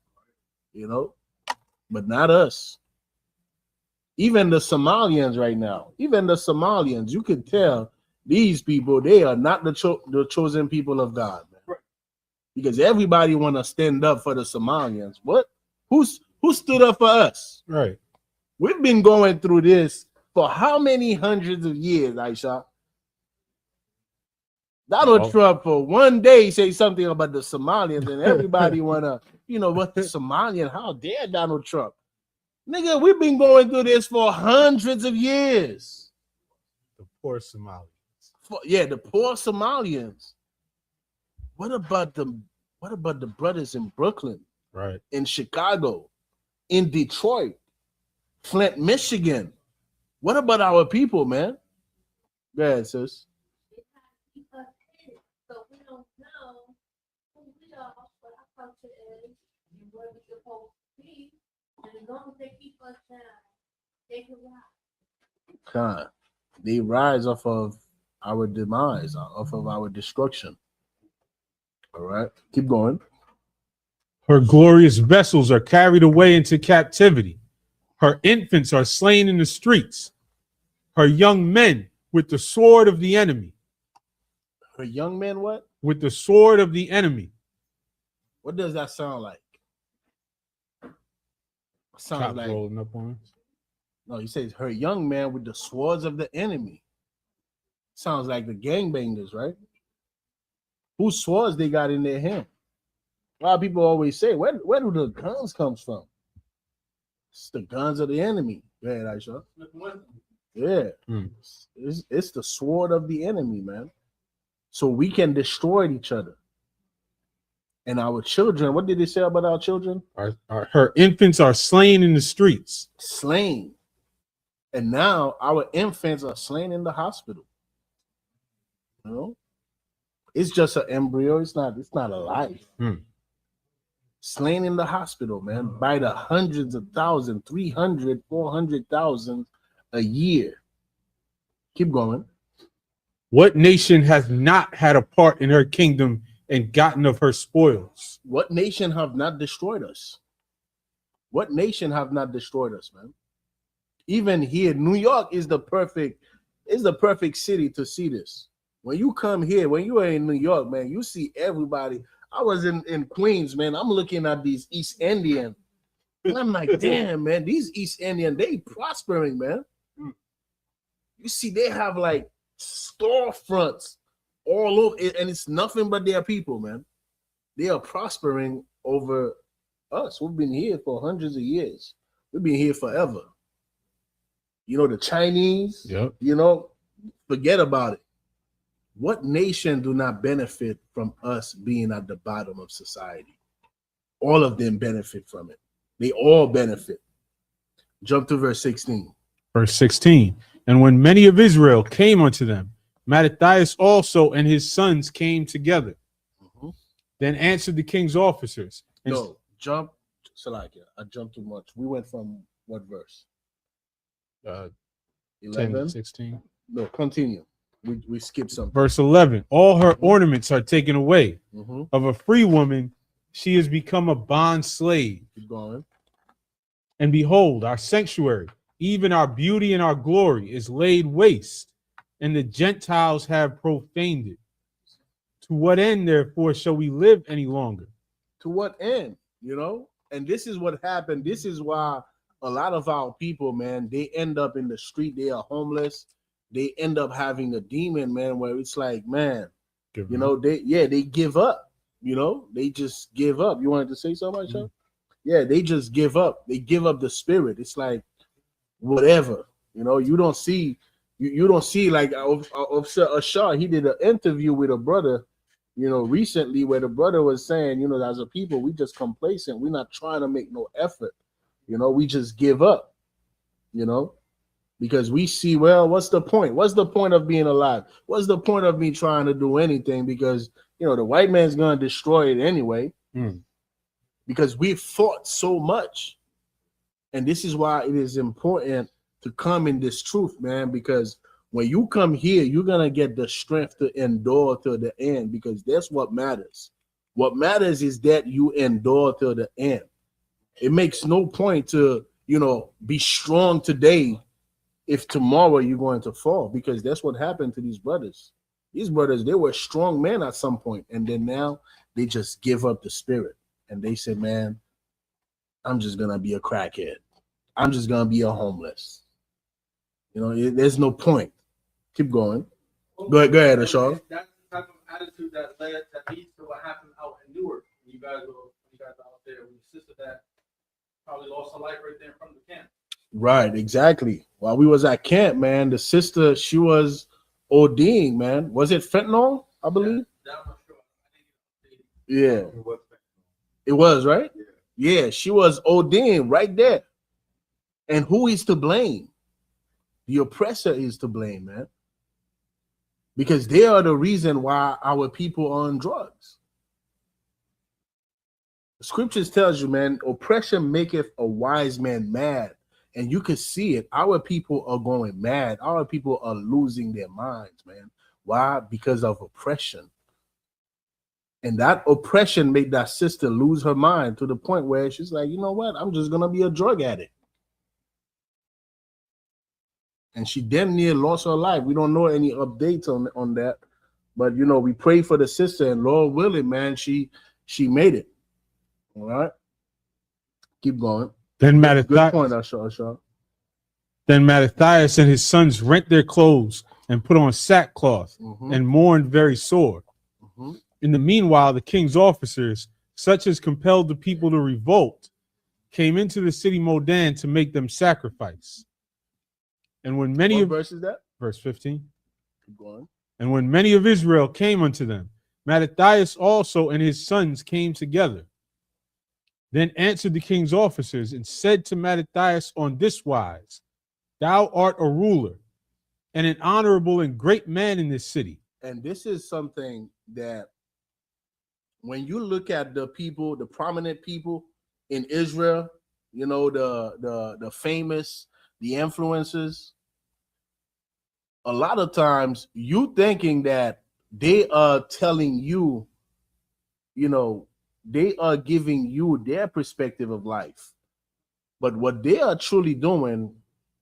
but not us. Even the Somalians right now, you could tell these people, they are not the chosen people of God, man. because everybody want to stand up for the Somalians. What? Who stood up for us? Right. We've been going through this for how many hundreds of years, Aisha? Donald Trump for one day say something about the Somalians, and everybody wanna, what the Somalian? How dare Donald Trump? Nigga, we've been going through this for hundreds of years. The poor Somalians. The poor Somalians. What about the brothers in Brooklyn? Right. In Chicago, in Detroit, Flint, Michigan? What about our people, man? Go ahead, sis. So we don't know who we are, what our culture is, and where we're supposed to be. And as long as they keep us down, they can rise. They rise off of our demise, off of our destruction. All right, keep going. Her glorious vessels are carried away into captivity. Her infants are slain in the streets. Her young men with the sword of the enemy. Her young men, what? With the sword of the enemy. What does that sound like? Sounds like rolling up on us. No, he says her young man with the swords of the enemy. Sounds like the gangbangers, right? Whose swords they got in their hand? A lot of people always say, where do the guns come from? It's the guns of the enemy. Go ahead, Aisha. Yeah. It's the sword of the enemy, man. So we can destroy each other. And our children, what did they say about our children? Her infants are slain in the streets. Slain. And now our infants are slain in the hospital. You know? It's just an embryo. It's not a life. Slain in the hospital, man, by the hundreds of thousands, 300, 400,000 a year. Keep going. What nation has not had a part in her kingdom and gotten of her spoils? What nation have not destroyed us? What nation have not destroyed us, man? Even here, New York is the perfect city to see this. When you come here, when you are in New York, man, you see everybody. I was in Queens, man. I'm looking at these East Indian. And I'm like, damn, man, these East Indian, they prospering, man. You see, they have like storefronts all over, and it's nothing but their people, man. They are prospering over us. We've been here for hundreds of years. We've been here forever. You know, the Chinese, you know, forget about it. What nation do not benefit from us being at the bottom of society? All of them benefit from it. They all benefit. Jump to verse 16. Verse 16. And when many of Israel came unto them, Mattathias also and his sons came together. Then answered the king's officers. No, jump. Salakia, I jumped too much. We went from what verse? 11? 10, 16. No, continue. We skipped something. Verse 11. All her ornaments are taken away. Of a free woman, she has become a bond slave. Keep going. And behold, our sanctuary, even our beauty and our glory, is laid waste, and the Gentiles have profaned it. To what end, therefore, shall we live any longer? To what end? You know? And this is what happened. This is why a lot of our people, man, they end up in the street. They are homeless. They end up having a demon, man, where it's like, man, you know, they give up. You know, they just give up. You wanted to say something, Aisha? Yeah, they just give up. They give up the spirit. It's like whatever. You know, you don't see like Officer Ashar. He did an interview with a brother, you know, recently, where the brother was saying, you know, as a people, we just complacent. We're not trying to make no effort. You know, we just give up. You know. Because we see, well, what's the point? What's the point of being alive? What's the point of me trying to do anything? Because, you know, the white man's going to destroy it anyway. Because we've fought so much. And this is why it is important to come in this truth, man. Because when you come here, you're going to get the strength to endure till the end. Because that's what matters. What matters is that you endure till the end. It makes no point to, you know, be strong today if tomorrow you're going to fall, because that's what happened to these brothers. These brothers, they were strong men at some point, and then now they just give up the spirit and they say, man, I'm just gonna be a crackhead. I'm just gonna be a homeless. You know, there's no point. Keep going. Go ahead, Ashar. That's the type of attitude that leads to what happened out in Newark. You guys are out there with your sister that probably lost her life right there in front of the camp. Right, exactly. While we was at camp, man, the sister, she was ODing, man. Was it fentanyl, I believe? Yeah, I'm not sure. Yeah. It was, right? Yeah, she was ODing right there. And who is to blame? The oppressor is to blame, man. Because they are the reason why our people are on drugs. The scriptures tells you, man, oppression maketh a wise man mad. And you can see it. Our people are going mad. Our people are losing their minds, man. Why? Because of oppression. And that oppression made that sister lose her mind to the point where she's like, you know what? I'm just going to be a drug addict. And she damn near lost her life. We don't know any updates on that. But, you know, we pray for the sister, and Lord willing, man, she made it. All right? Keep going. Then Good point, Ashar. Then Mattathias and his sons rent their clothes and put on sackcloth and mourned very sore. In the meanwhile, the king's officers, such as compelled the people to revolt, came into the city Modan to make them sacrifice. And when many What verse is that? Verse 15. Keep going. And when many of Israel came unto them, Mattathias also and his sons came together. Then answered the king's officers and said to Mattathias on this wise, thou art a ruler and an honorable and great man in this city. And this is something that when you look at the people, the prominent people in Israel, you know, the famous, the influencers, a lot of times you thinking that they are telling you, you know, they are giving you their perspective of life. But what they are truly doing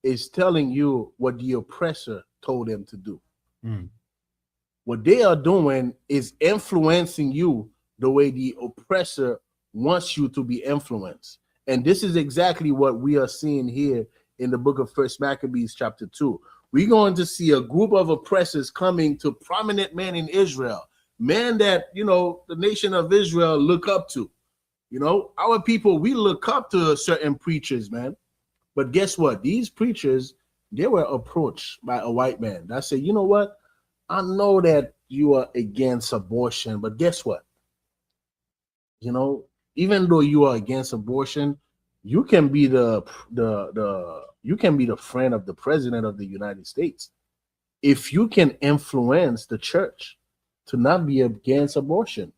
is telling you what the oppressor told them to do. What they are doing is influencing you the way the oppressor wants you to be influenced. And this is exactly what we are seeing here in the book of First Maccabees chapter 2. We're going to see a group of oppressors coming to prominent men in Israel, men that, you know, the nation of Israel look up to. You know, our people, we look up to certain preachers, man. But guess what? These preachers, they were approached by a white man that said, you know what? I know that you are against abortion, but guess what? You know, even though you are against abortion, you can be you can be the friend of the president of the United States if you can influence the church to not be against abortion.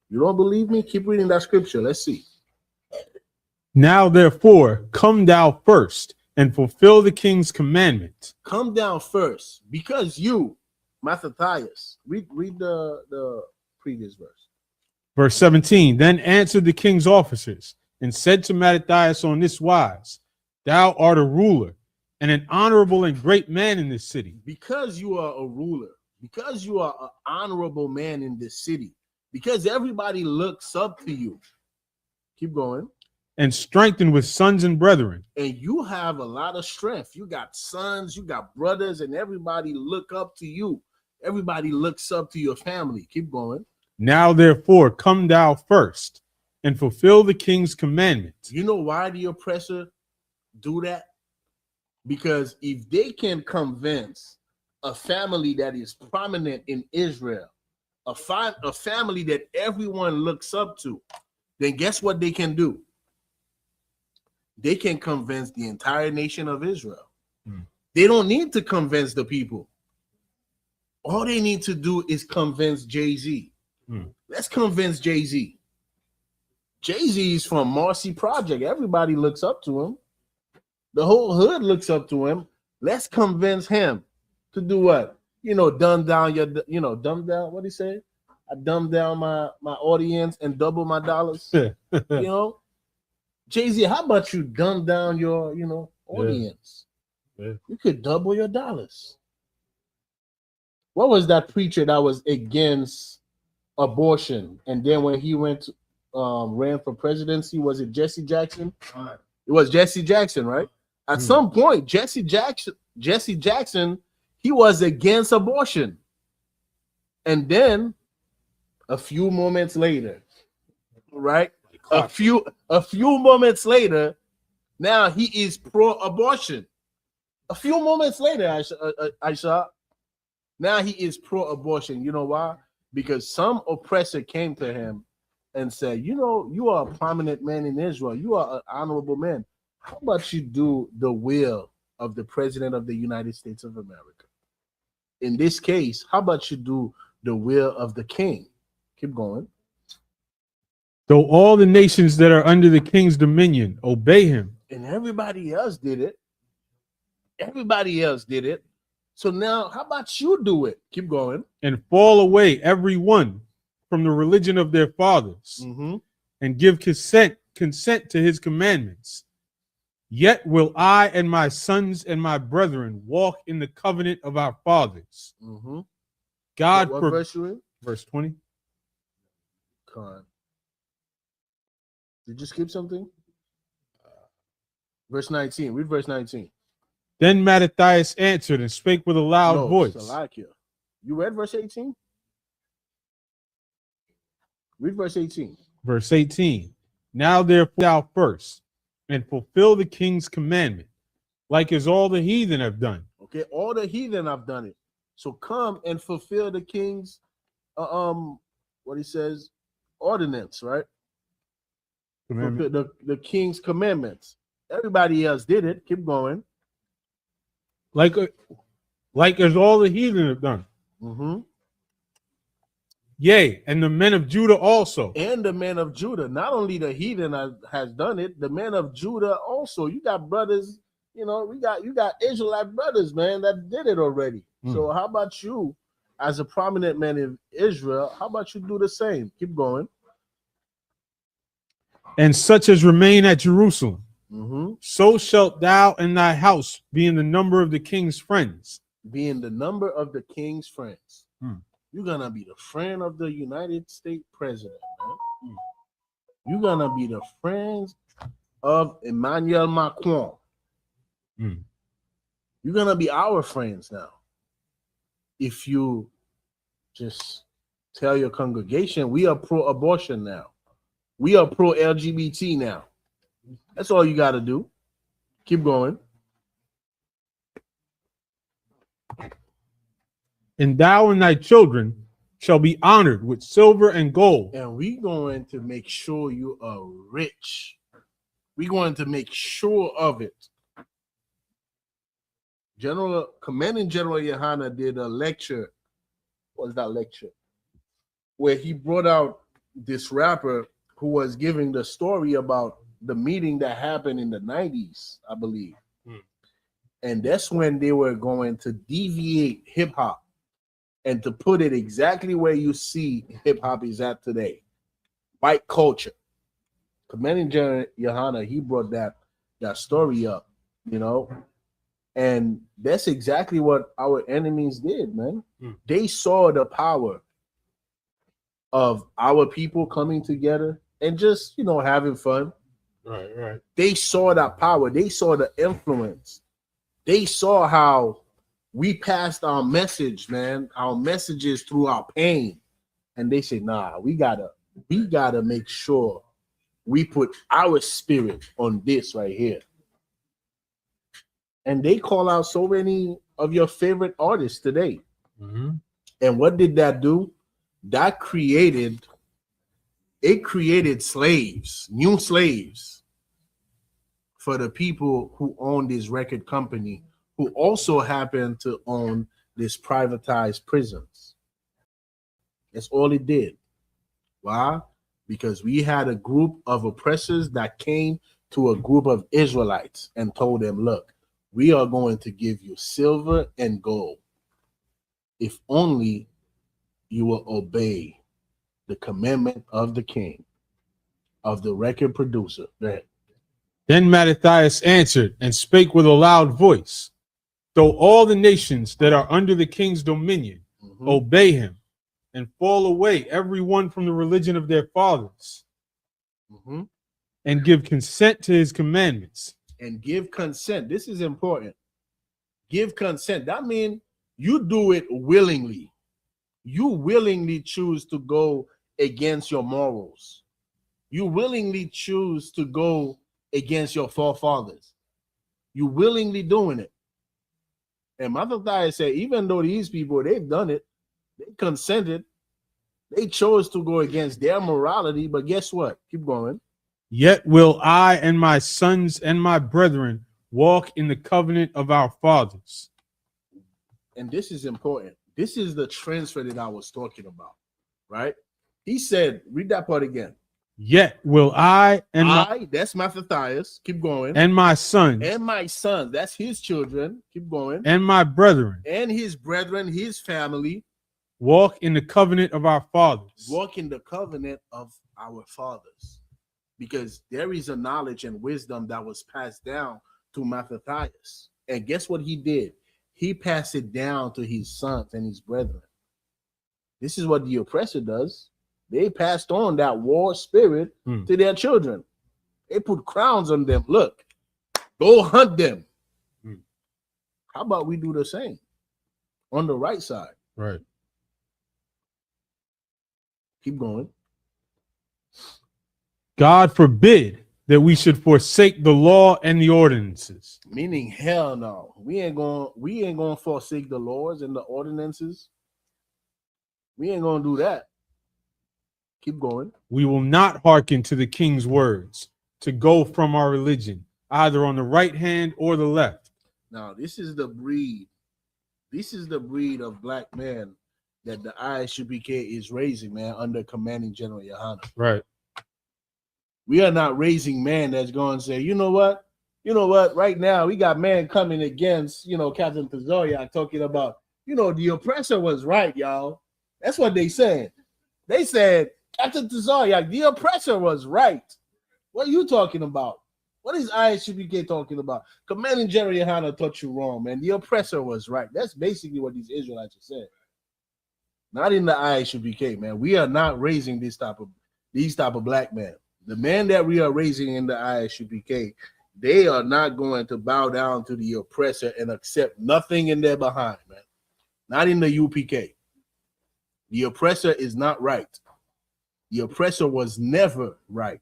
You don't believe me? Keep reading that scripture. Let's see. Now, therefore, come thou first and fulfill the king's commandment. Come down first, because you, Mattathias, read the previous verse. Verse 17, then answered the king's officers and said to Mattathias on this wise, thou art a ruler and an honorable and great man in this city. Because you are a ruler, because you are an honorable man in this city, because everybody looks up to you. Keep going. And strengthened with sons and brethren. And you have a lot of strength. You got sons, you got brothers, and everybody look up to you. Everybody looks up to your family. Keep going. Now, therefore, come thou first and fulfill the king's commandment. You know why the oppressor do that? Because if they can convince a family that is prominent in Israel, a family that everyone looks up to, then guess what they can do? They can convince the entire nation of Israel. They don't need to convince the people. All they need to do is convince Jay-Z. Let's convince Jay-Z. Jay-Z is from Marcy Project. Everybody looks up to him. The whole hood looks up to him. Let's convince him to do what? You know, dumb down your, dumb down, what he say? I dumb down my audience and double my dollars. Jay-Z, how about you dumb down your, audience? Yeah. You could double your dollars. What was that preacher that was against abortion. And then when he ran for presidency, was it Jesse Jackson? It was Jesse Jackson, right? At some point, Jesse Jackson, he was against abortion. And then a few moments later, right? A few moments later, now he is pro-abortion. A few moments later, Aisha, now he is pro-abortion. You know why? Because some oppressor came to him and said, you know, you are a prominent man in Israel. You are an honorable man. How about you do the will of the President of the United States of America? In this case, how about you do the will of the king? Keep going. Though all the nations that are under the king's dominion obey him. And everybody else did it. Everybody else did it. So now, how about you do it? Keep going. And fall away every one from the religion of their fathers, and give consent to his commandments. Yet will I and my sons and my brethren walk in the covenant of our fathers. God, what verse you in? Verse 20. God. Did you skip something? Verse 19. Read verse 19. Then Mattathias answered and spake with a loud voice. Salakia. You read verse 18? Read verse 18. Verse 18. Now therefore thou first, and fulfill the king's commandment, like as all the heathen have done. Okay, all the heathen have done it. So come and fulfill the king's what he says, ordinance, right? The king's commandments. Everybody else did it. Keep going. Like as all the heathen have done. Yea, and the men of Judah also. And the men of Judah. Not only the heathen has done it, the men of Judah also. You got brothers, you know, you got Israelite brothers, man, that did it already. So how about you, as a prominent man in Israel, how about you do the same? Keep going. And such as remain at Jerusalem, so shalt thou and thy house be in the number of the king's friends. Be in the number of the king's friends. You're gonna be the friend of the United States president, man. You're gonna be the friends of Emmanuel Macron. You're gonna be our friends now. If you just tell your congregation, we are pro-abortion now. We are pro-LGBT now. That's all you got to do. Keep going. And thou and thy children shall be honored with silver and gold. And we're going to make sure you are rich. We're going to make sure of it. Commanding General Hachaanakah did a lecture. What was that lecture? Where he brought out this rapper who was giving the story about the meeting that happened in the 90s, I believe. And that's when they were going to deviate hip hop and to put it exactly where you see hip hop is at today. White culture. Commanding General Hachaanakah, he brought that story up, you know. And that's exactly what our enemies did, man. They saw the power of our people coming together and just, you know, having fun. Right. They saw that power. They saw the influence. They saw how we passed our message, man, our messages through our pain. And they said, nah, we gotta make sure we put our spirit on this right here. And they call out so many of your favorite artists today. And what did that do? That created slaves, new slaves for the people who own this record company, who also happen to own this privatized prisons. That's all it did. Why? Because we had a group of oppressors that came to a group of Israelites and told them, look, we are going to give you silver and gold if only you will obey the commandment of the king, of the record producer. Then Mattathias answered and spake with a loud voice, though all the nations that are under the king's dominion obey him, and fall away, everyone from the religion of their fathers, and give consent to his commandments. And give consent. This is important. Give consent. That means you do it willingly. You willingly choose to go against your morals. You willingly choose to go against your forefathers. You willingly doing it. And Mathathias said, even though these people, they've done it, they consented, they chose to go against their morality, but guess what? Keep going. Yet will I and my sons and my brethren walk in the covenant of our fathers. And this is important. This is the transfer that I was talking about, right? He said, read that part again. Yet will I and that's Mathathias. Keep going. And my sons. And my sons. That's his children. Keep going. And my brethren. And his brethren, his family. Walk in the covenant of our fathers. Walk in the covenant of our fathers. Because there is a knowledge and wisdom that was passed down to Mathathias. And guess what he did? He passed it down to his sons and his brethren. This is what the oppressor does. They passed on that war spirit to their children. They put crowns on them. Look, go hunt them. How about we do the same on the right side? Right. Keep going. God forbid that we should forsake the law and the ordinances. Meaning, hell no. We ain't gonna forsake the laws and the ordinances. We ain't gonna do that. Keep going. We will not hearken to the king's words to go from our religion, either on the right hand or the left. Now, this is the breed. This is the breed of black men that the Isupk is raising, man, under commanding General Hachaanakah. Right. We are not raising men that's going to say, you know what? Right now, we got men coming against, Captain Tazoyak talking about, the oppressor was right, y'all. That's what they said. They said, Captain Tazoyak, the oppressor was right. What are you talking about? What is Isupk talking about? Commanding General Hachaanakah taught you wrong, man. The oppressor was right. That's basically what these Israelites are saying. Not in the Isupk, man. We are not raising these type of black men. The men that we are raising in the Isupk, they are not going to bow down to the oppressor and accept nothing in their behind, man. Not in the UPK. The oppressor is not right. The oppressor was never right.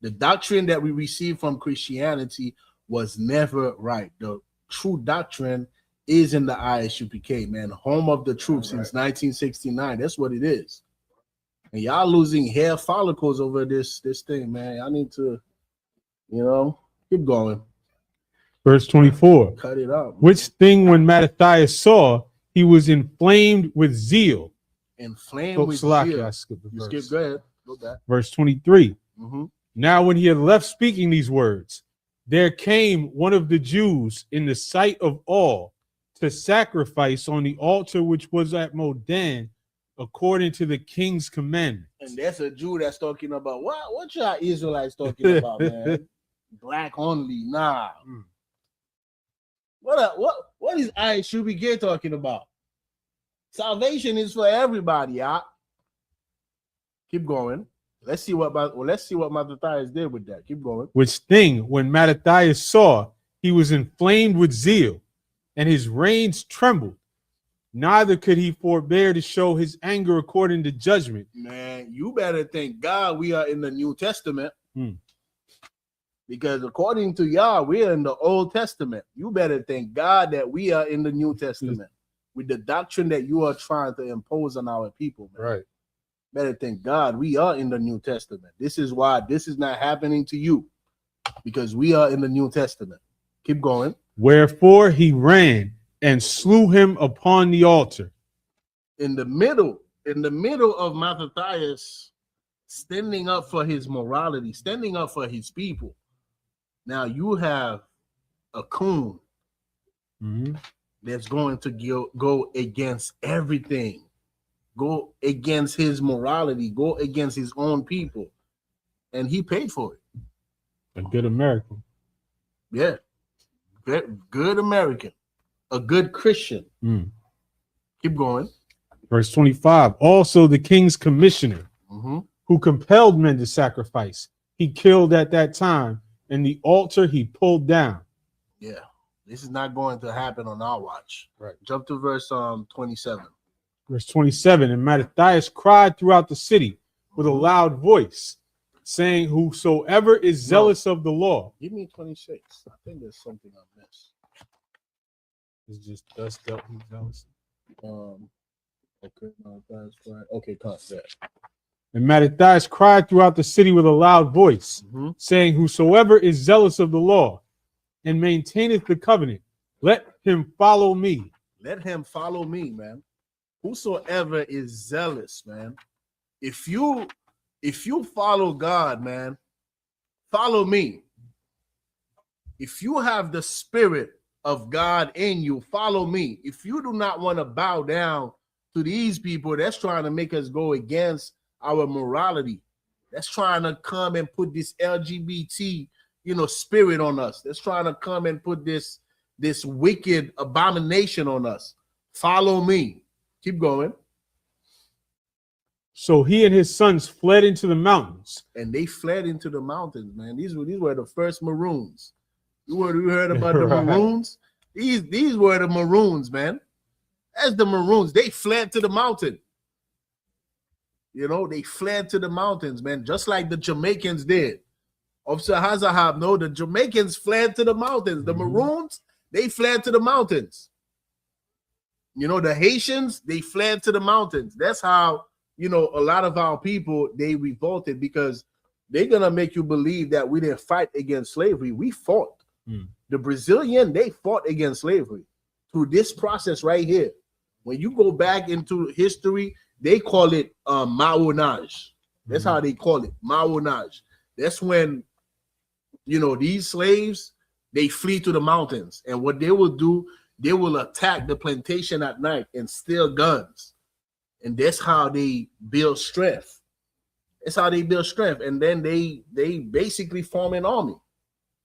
The doctrine that we received from Christianity was never right. The true doctrine is in the Isupk, man. Home of the truth since 1969. That's what it is. And y'all losing hair follicles over this thing, man. I need to, keep going. Verse 24. Cut it up. Which thing when Mattathias saw, he was inflamed with zeal. Inflamed with zeal. I skipped the verse. You skip, go ahead. Go back. Verse 23. Mm-hmm. Now when he had left speaking these words, there came one of the Jews in the sight of all to sacrifice on the altar which was at Modan, according to the king's commandment. And that's a Jew that's talking about what y'all Israelites talking about, man? Black only, nah. What is Isupk talking about? Salvation is for everybody, y'all. Keep going. Let's see what Mattathias did with that. Keep going. Which thing when Mattathias saw, he was inflamed with zeal, and his reins trembled. Neither could he forbear to show his anger according to judgment. Man, you better thank God we are in the New Testament. Because according to Yah, we are in the Old Testament. You better thank God that we are in the New Testament with the doctrine that you are trying to impose on our people, man. Right. Better thank God we are in the New Testament. This is why this is not happening to you, because we are in the New Testament. Keep going. Wherefore he ran and slew him upon the altar. In the middle of Mattathias standing up for his morality, standing up for his people. Now you have a coon that's going to go against everything, go against his morality, go against his own people, and he paid for it. A good American. Yeah, good American. A good Christian. Keep going. Verse 25. Also the king's commissioner, who compelled men to sacrifice, he killed at that time, and the altar he pulled down. Yeah, this is not going to happen on our watch. Right. Jump to verse 27. Verse 27. And Mattathias cried throughout the city with a loud voice, saying, whosoever is zealous of the law. Give me 26. I think there's something I missed. It's just thus dealt he zealous. Okay, Mattathias cried. Okay, cut that. And Mattathias cried throughout the city with a loud voice, saying, whosoever is zealous of the law and maintaineth the covenant, let him follow me. Let him follow me, man. Whosoever is zealous, man. If you follow God, man, follow me. If you have the spirit of God in you, follow me. If you do not want to bow down to these people that's trying to make us go against our morality, that's trying to come and put this LGBT, spirit on us, that's trying to come and put this wicked abomination on us, follow me. Keep going. So he and his sons fled into the mountains. And they fled into the mountains, man. These were the first Maroons. You heard about the Maroons? These were the Maroons, man. That's the Maroons. They fled to the mountain. They fled to the mountains, man, just like the Jamaicans did. Officer Hachaanakah, no, the Jamaicans fled to the mountains. The Maroons, they fled to the mountains. The Haitians, they fled to the mountains. That's how, a lot of our people, they revolted, because they're going to make you believe that we didn't fight against slavery. We fought. The Brazilian, they fought against slavery through this process right here. When you go back into history, they call it marronage. That's how they call it, marronage. That's when, these slaves, they flee to the mountains. And what they will do, they will attack the plantation at night and steal guns. And that's how they build strength. That's how they build strength. And then they basically form an army.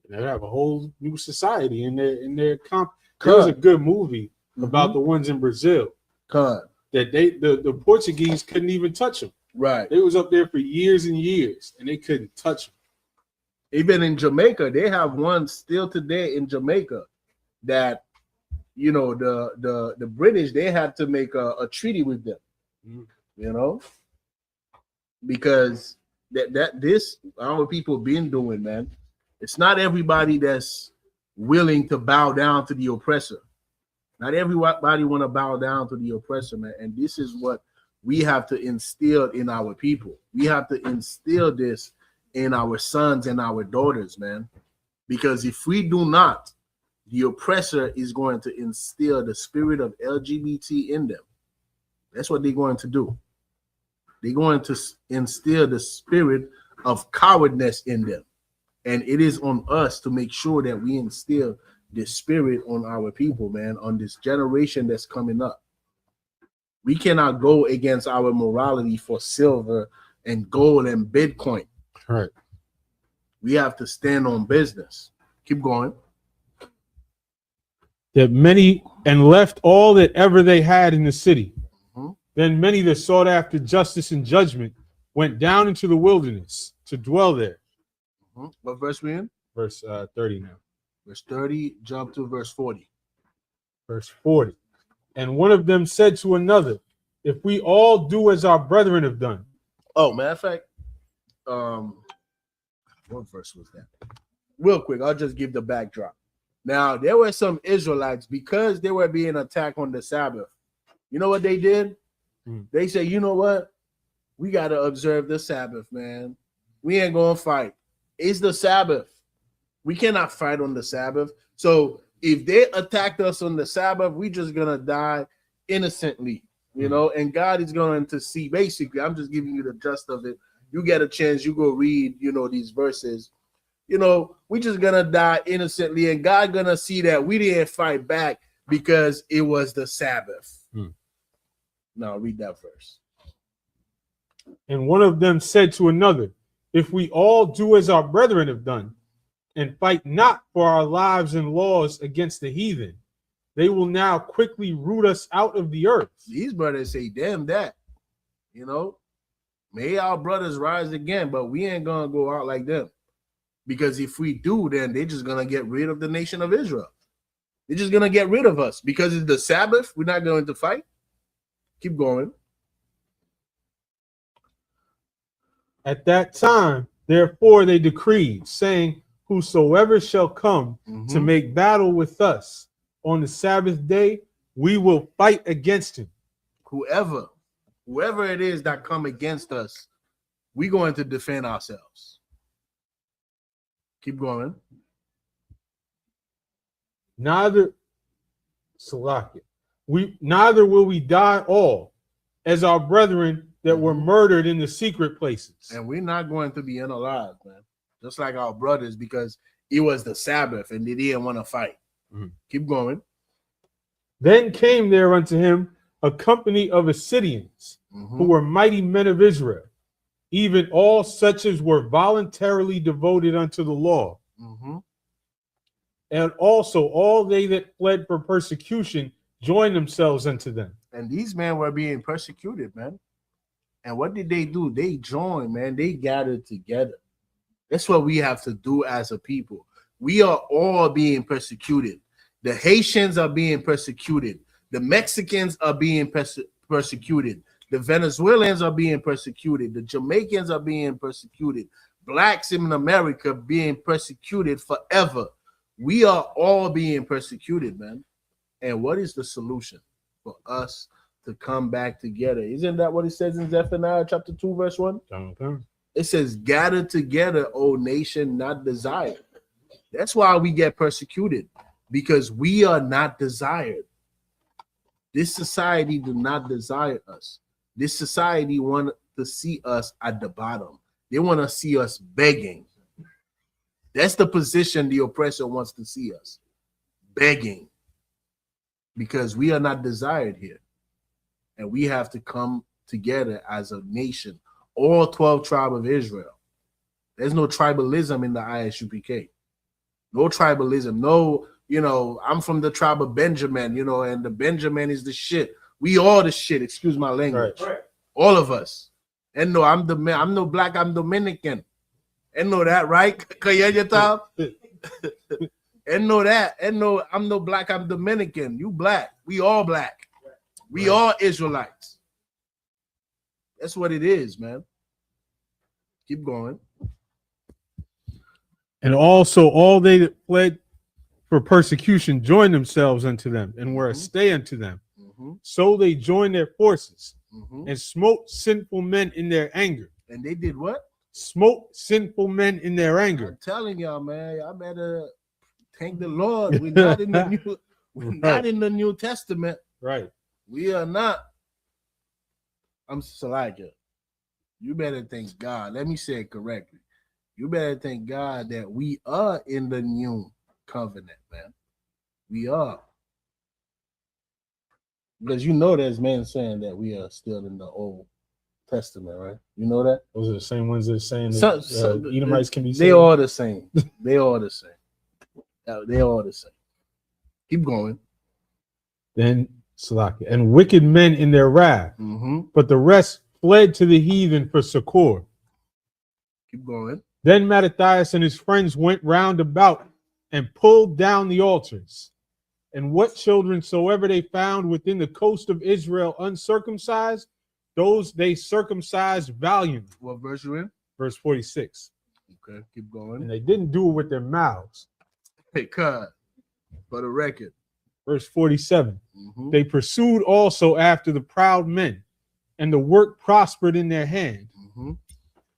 They have a whole new society in their comp. There was a good movie about the ones in Brazil. That the Portuguese couldn't even touch them. Right. They was up there for years and years, and they couldn't touch them. Even in Jamaica, they have one still today in Jamaica that, the British, they had to make a treaty with them. Because this our people been doing, man. It's not everybody that's willing to bow down to the oppressor. Not everybody want to bow down to the oppressor, man. And this is what we have to instill in our people. We have to instill this in our sons and our daughters, man. Because if we do not, the oppressor is going to instill the spirit of LGBT in them. That's what they're going to do. They're going to instill the spirit of cowardness in them. And it is on us to make sure that we instill this spirit on our people, man, on this generation that's coming up. We cannot go against our morality for silver and gold and Bitcoin. Right. We have to stand on business. Keep going. That many and left all that ever they had in the city. Then many that sought after justice and judgment went down into the wilderness to dwell there. What verse we in? Verse 30 now. Verse 30, jump to verse 40. Verse 40. And one of them said to another, if we all do as our brethren have done. Oh, matter of fact, what verse was that? Real quick, I'll just give the backdrop. Now, there were some Israelites, because they were being attacked on the Sabbath. You know what they did? They said, you know what? We got to observe the Sabbath, man. We ain't going to fight. It's the Sabbath. We cannot fight on the Sabbath. So if they attacked us on the Sabbath, we just going to die innocently, and God is going to see. Basically, I'm just giving you the gist of it. You get a chance, you go read, these verses. We just going to die innocently, and God going to see that we didn't fight back because it was the Sabbath. Now read that verse. And one of them said to another, if we all do as our brethren have done, and fight not for our lives and laws against the heathen, they will now quickly root us out of the earth. These brothers say, damn that. You know, may our brothers rise again, but we ain't gonna go out like them. Because if we do, then they're just gonna get rid of the nation of Israel. They're just gonna get rid of us because it's the Sabbath. We're not going to fight. Keep going. At that time, therefore, they decreed, saying, whosoever shall come to make battle with us on the Sabbath day, we will fight against him. Whoever it is that come against us, we're going to defend ourselves. Keep going. Neither will we die all, as our brethren that were murdered in the secret places. And we're not going to be unalive, man. Just like our brothers, because it was the Sabbath and they didn't want to fight. Keep going. Then came there unto him a company of Assyrians, who were mighty men of Israel, even all such as were voluntarily devoted unto the law. And also all they that fled for persecution joined themselves unto them. And these men were being persecuted, man. And what did they do? They joined, man. They gathered together. That's what we have to do as a people. We are all being persecuted. The Haitians are being persecuted. The Mexicans are being persecuted. The Venezuelans are being persecuted. The Jamaicans are being persecuted. Blacks in America being persecuted forever. We are all being persecuted, man. And what is the solution for us to come back together? Isn't that what it says in Zephaniah chapter 2, verse 1? It says, gather together, O nation not desired. That's why we get persecuted, because we are not desired. This society do not desire us. This society want to see us at the bottom. They want to see us begging. That's the position the oppressor wants to see us, begging, because we are not desired here. And we have to come together as a nation, all 12 tribes of Israel. There's no tribalism in the ISUPK. No tribalism. No, I'm from the tribe of Benjamin, and the Benjamin is the shit. We all the shit, excuse my language. Right. All of us. And no, I'm no black, I'm Dominican. And know that, right? And know that. And no, I'm no black, I'm Dominican. You black. We all black. We all Israelites. That's what it is, man. Keep going. And also all they that fled for persecution joined themselves unto them and were a stay unto them. So they joined their forces and smote sinful men in their anger. And they did what? Smote sinful men in their anger. I'm telling y'all, man, y'all better thank the Lord. We're not in the new, not in the New Testament. Right. We are not. I'm Salika. You better thank God. Let me say it correctly. You better thank God that we are in the new covenant, man. We are. Because there's men saying that we are still in the Old Testament, right? You know that? Those are the same ones that are saying that Edomites can be saved. They all the same. They all the same. They all the same. Keep going. Then Salakia. And wicked men in their wrath, but the rest fled to the heathen for succor. Keep going. Then Mattathias and his friends went round about and pulled down the altars. And what children soever they found within the coast of Israel uncircumcised, those they circumcised valiantly. What verse you in? Verse 46. Okay, keep going. And they didn't do it with their mouths. Hey, cut. For the record. Verse 47. They pursued also after the proud men, and the work prospered in their hand.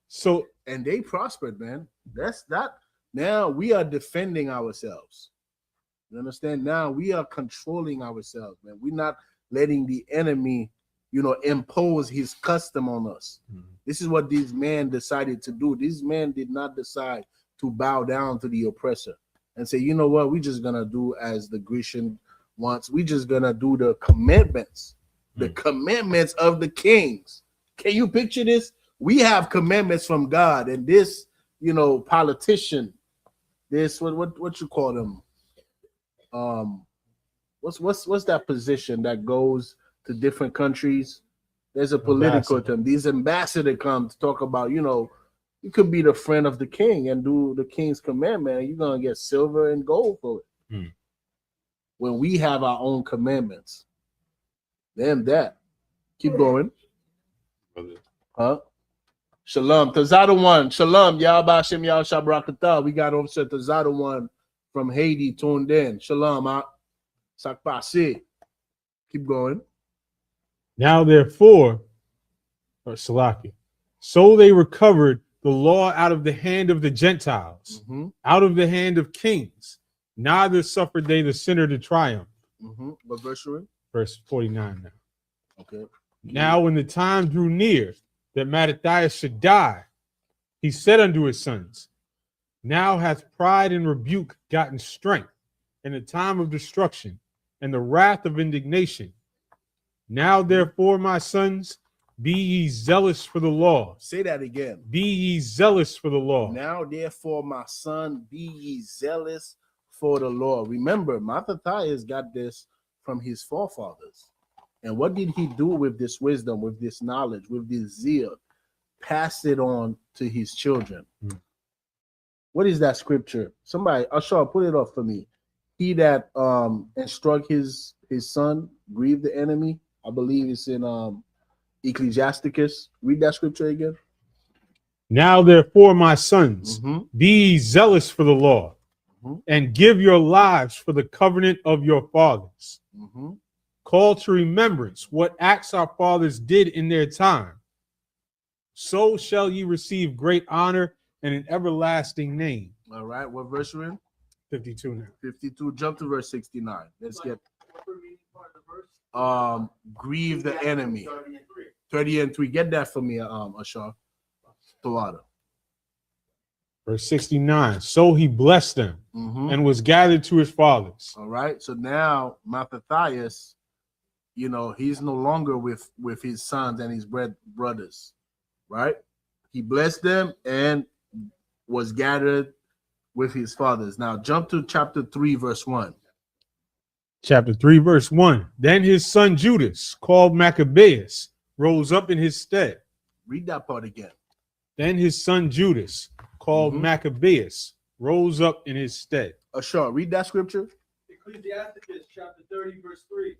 So, and they prospered, man. That's that. Now we are defending ourselves. You understand? Now we are controlling ourselves, man. We're not letting the enemy, impose his custom on us. This is what these men decided to do. These men did not decide to bow down to the oppressor and say, you know what, we're just gonna do as the Grecian wants. We're just gonna do the commandments, the commandments of the kings. Can you picture this? We have commandments from God, and this, politician, this what you call them? what's that position that goes to different countries? There's a political term. These ambassadors come to talk about, you could be the friend of the king and do the king's commandment, and you're gonna get silver and gold for it. When we have our own commandments. Damn that. Keep going. Huh? Shalom. Tazada one. Shalom. Yahba Shem Yah Shabrakatah. We got Officer Tazada one from Haiti tuned in. Shalom. Sakpasi. Keep going. Now therefore, or Salaki, so they recovered the law out of the hand of the Gentiles, out of the hand of kings. Neither suffered they the sinner to triumph. What verse are we? Verse 49 now. Okay. Now when the time drew near that Mattathias should die, he said unto his sons, now hath pride and rebuke gotten strength in the time of destruction and the wrath of indignation. Now therefore, my sons, be ye zealous for the law. Say that again. Be ye zealous for the law. Now therefore, my son, be ye zealous for the law. Remember, Mattathias got this from his forefathers. And what did he do with this wisdom, with this knowledge, with this zeal? Pass it on to his children. What is that scripture? Somebody, Ashar, put it up for me. He that instruct his son, grieve the enemy. I believe it's in Ecclesiasticus. Read that scripture again. Now therefore, my sons, be ye zealous for the law, and give your lives for the covenant of your fathers. Call to remembrance what acts our fathers did in their time. So shall ye receive great honor and an everlasting name. All right, what verse are we in? 52 now. 52. Jump to verse 69. Let's get grieve the enemy. 30 and 3. Get that for me, Ashar. Tawada. Verse 69. So he blessed them and was gathered to his fathers. All right. So now Mattathias, he's no longer with his sons and his brothers. Right? He blessed them and was gathered with his fathers. Now jump to chapter 3, verse 1. Chapter 3, verse 1. Then his son Judas, called Maccabeus, rose up in his stead. Read that part again. Then his son Judas, called Maccabeus, rose up in his stead. Ashar, read that scripture. Ecclesiasticus chapter 30, verse 3.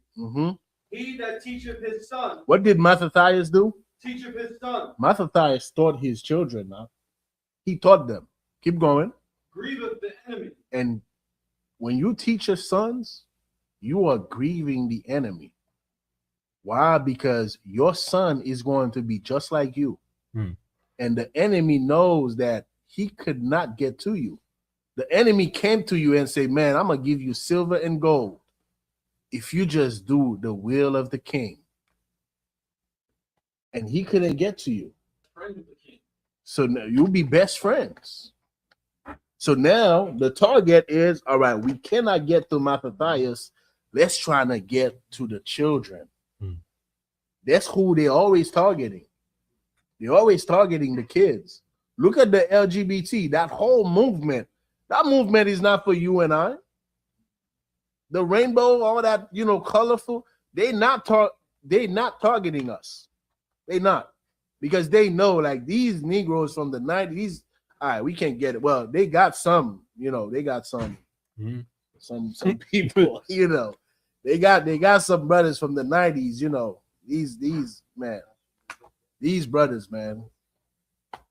He that teacheth his son. What did Mattathias do? Teacheth his son. Mattathias taught his children. He taught them. Keep going. Grieveth the enemy. And when you teach your sons, you are grieving the enemy. Why? Because your son is going to be just like you. And the enemy knows that he could not get to you. The enemy came to you and said, man, I'm going to give you silver and gold if you just do the will of the king. And he couldn't get to you. Friend of the king. So now you'll be best friends. So now the target is, all right, we cannot get to Mattathias. Let's try to get to the children. That's who they're always targeting. They're always targeting the kids. Look at the LGBT, that whole movement. That movement is not for you and I. The rainbow, all that, colorful, they're not targeting us. They not. Because they know, like, these Negroes from the 90s, all right, we can't get it. Well, they got some, they got some people, They got some brothers from the 90s, these brothers, man.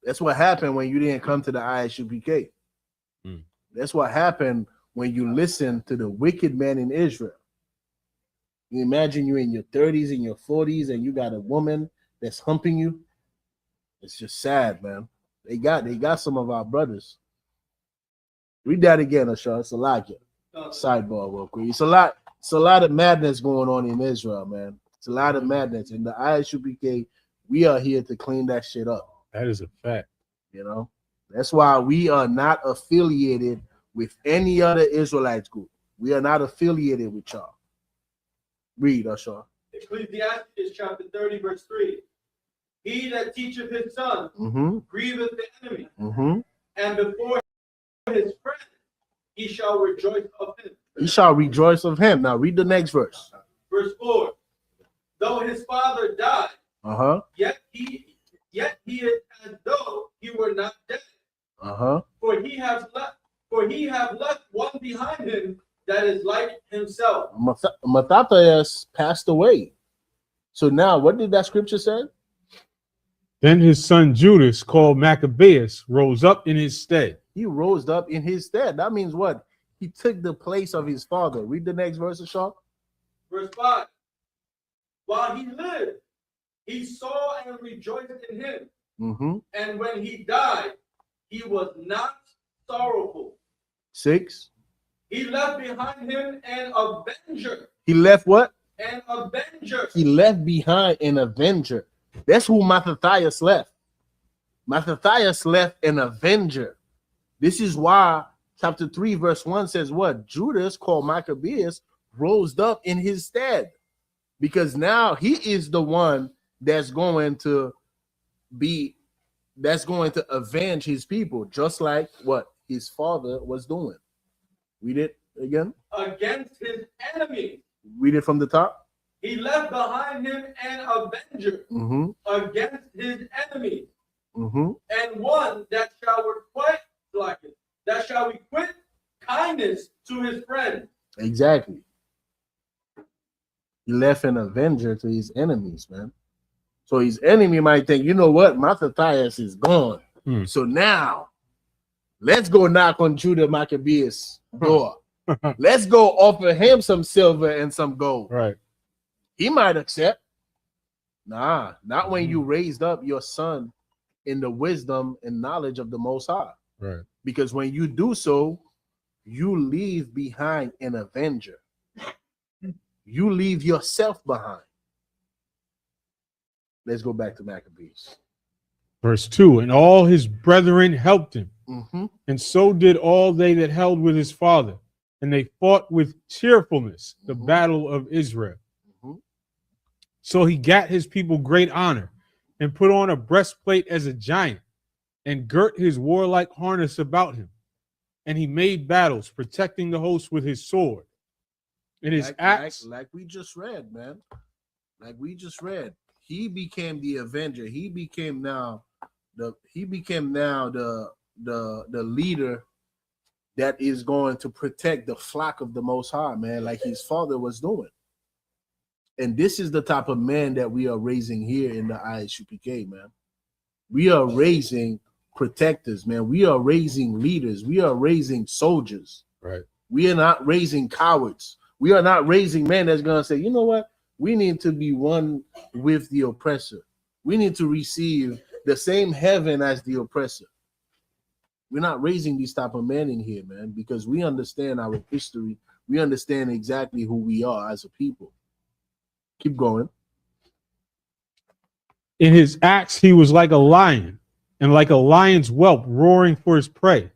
That's what happened when you didn't come to the Isupk. That's what happened when you listen to the wicked man in Israel. You imagine you in your 30s and your 40s and you got a woman that's humping you. It's just sad, man. They got some of our brothers. Read that again, Ashar. It's a lot. Sidebar real quick. It's a lot of madness going on in Israel, man. It's a lot of madness. In the Isupk, we are here to clean that shit up. That is a fact. That's why we are not affiliated with any other Israelites group. We are not affiliated with y'all. Read, Ashar. Ecclesiasticus chapter 30, verse 3. He that teacheth his son grieveth the enemy, and before his friend he shall rejoice of him. He shall rejoice of him. Now read the next verse. Verse 4. Though his father died, yet he is as though he were not dead. For he have left one behind him that is like himself. Mattathias passed away. So now, what did that scripture say? Then his son Judas, called Maccabeus, rose up in his stead. He rose up in his stead. That means what? He took the place of his father. Read the next verse, Sean. Verse 5. While he lived, he saw and rejoiced in him. And when he died, he was not sorrowful. 6. He left behind him an avenger. He left what? An avenger. He left behind an avenger. That's who Mattathias left. Mattathias left an avenger. This is why chapter 3, verse 1 says what? Judas, called Maccabeus, rose up in his stead. Because now he is the one that's going to avenge his people, just like what his father was doing. Read it again. Against his enemies. Read it from the top. He left behind him an avenger against his enemies, and one that shall requite kindness to his friends. Exactly. He left an avenger to his enemies, man. So his enemy might think, you know what, Mattathias is gone. So now, let's go knock on Judah Maccabeus' door. Let's go offer him some silver and some gold. Right. He might accept. Nah, not when you raised up your son in the wisdom and knowledge of the Most High. Right. Because when you do so, you leave behind an avenger. You leave yourself behind. Let's go back to Maccabees. Verse 2. And all his brethren helped him, and so did all they that held with his father. And they fought with cheerfulness the battle of Israel. So he gat his people great honor, and put on a breastplate as a giant, and girt his warlike harness about him. And he made battles, protecting the host with his sword. And his axe, like we just read, man. Like we just read, he became the avenger. He became now the leader that is going to protect the flock of the Most High, man, like his father was doing. And this is the type of man that we are raising here in the Isupk, man. We are raising protectors, man. We are raising leaders. We are raising soldiers. Right. We are not raising cowards. We are not raising men that's going to say, you know what? We need to be one with the oppressor. We need to receive the same heaven as the oppressor. We're not raising these type of men in here, man, because we understand our history. We understand exactly who we are as a people. Keep going. in his acts he was like a lion, and like a lion's whelp roaring for his prey.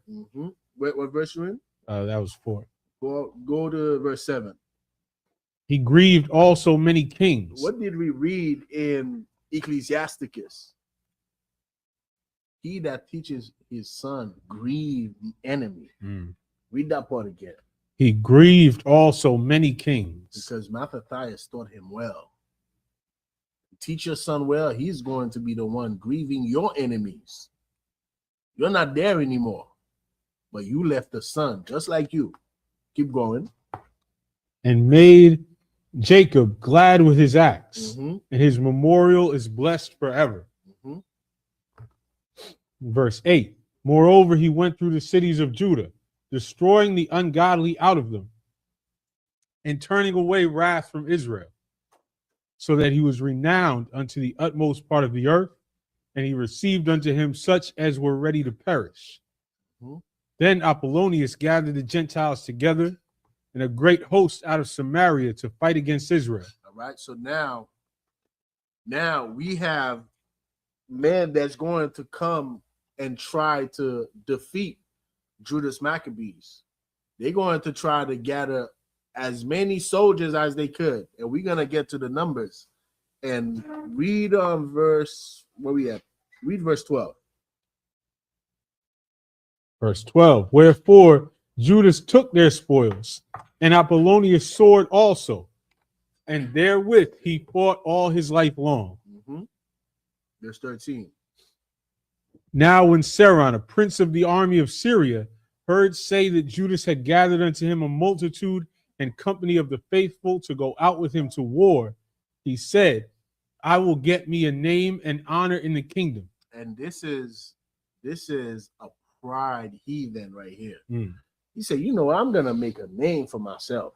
What verse you in? That was 4. Go to verse 7. He grieved also many kings. What did we read in Ecclesiasticus? He that teaches his son grieve the enemy. Read that part again. He grieved also many kings. Because Mattathias taught him well. Teach your son well, he's going to be the one grieving your enemies. You're not there anymore, but you left the son just like you. Keep going. And made Jacob glad with his acts, and his memorial is blessed forever. Verse 8. Moreover, he went through the cities of Judah, destroying the ungodly out of them, and turning away wrath from Israel, so that he was renowned unto the utmost part of the earth, and he received unto him such as were ready to perish. Then Apollonius gathered the Gentiles together and a great host out of Samaria to fight against Israel. All right, so now we have men that's going to come and try to defeat Judas Maccabees. They're going to try to gather as many soldiers as they could, and we're gonna get to the numbers and read verse where we at. Read verse 12. Verse 12. Wherefore Judas took their spoils and Apollonius' sword also, and therewith he fought all his life long. Verse 13. Now when Seron, a prince of the army of Syria, heard say that Judas had gathered unto him a multitude and company of the faithful to go out with him to war, he said, I will get me a name and honor in the kingdom. And this is a pride heathen right here. He said, you know, I'm going to make a name for myself.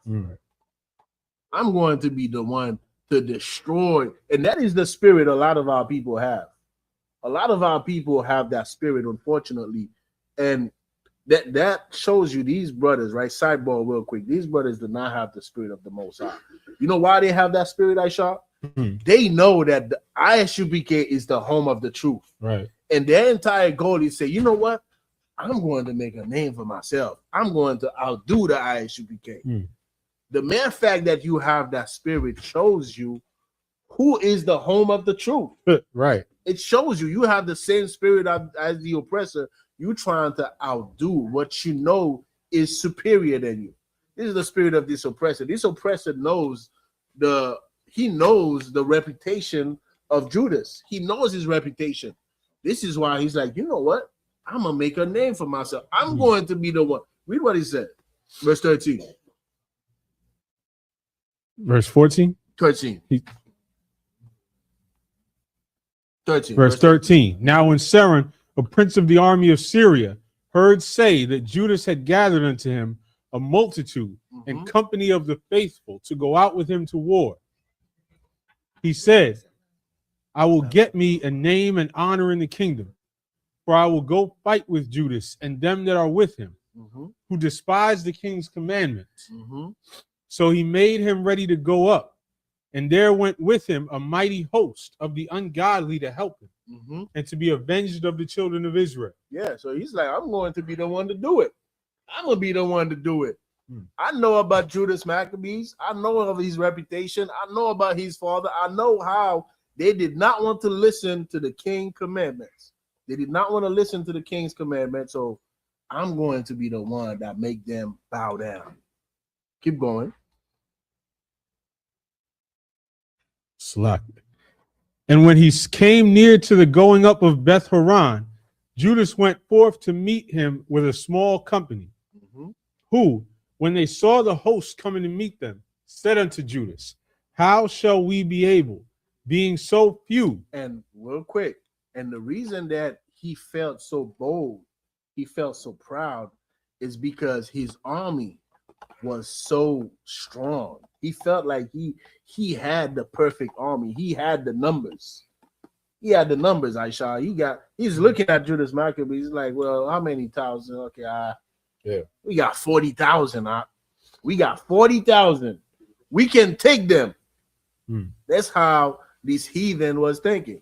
I'm going to be the one to destroy. And that is the spirit a lot of our people have. A lot of our people have that spirit, unfortunately. And that shows you these brothers, right? Sidebar real quick. These brothers do not have the spirit of the Most High. You know why they have that spirit, Aisha? They know that the Isupk is the home of the truth. Right. And their entire goal is say, you know what? I'm going to make a name for myself. I'm going to outdo the Isupk. The mere fact that you have that spirit shows you who is the home of the truth. Right. It shows you have the same spirit as the oppressor. You trying to outdo what you know is superior than you. This is the spirit of this oppressor. This oppressor knows the reputation of Judas. He knows his reputation. This is why he's like, you know what? I'm gonna make a name for myself. I'm going to be the one. Read what he said. Verse 13. Verse 14. 13. 13. Verse 13. Now when Seron, a prince of the army of Syria, heard say that Judas had gathered unto him a multitude and company of the faithful to go out with him to war, he said, I will get me a name and honor in the kingdom, for I will go fight with Judas and them that are with him, who despise the king's commandments. So he made him ready to go up, and there went with him a mighty host of the ungodly to help him, and to be avenged of the children of Israel. Yeah, so he's like, I'm going to be the one to do it. I'm going to be the one to do it. I know about Judas Maccabees. I know of his reputation. I know about his father. I know how they did not want to listen to the king's commandments. They did not want to listen to the king's commandments. So I'm going to be the one that make them bow down. Keep going. Slack. And when he came near to the going up of Beth Horon, Judas went forth to meet him with a small company, who, when they saw the host coming to meet them, said unto Judas, how shall we be able, being so few? And real quick, and the reason that he felt so bold, he felt so proud, is because his army was so strong. He felt like he had the perfect army. He had the numbers. He had the numbers, Aisha. He's looking at Judas Maccabees. He's like, well, how many thousand? Okay, we got 40,000. We got 40,000. We can take them. That's how this heathen was thinking.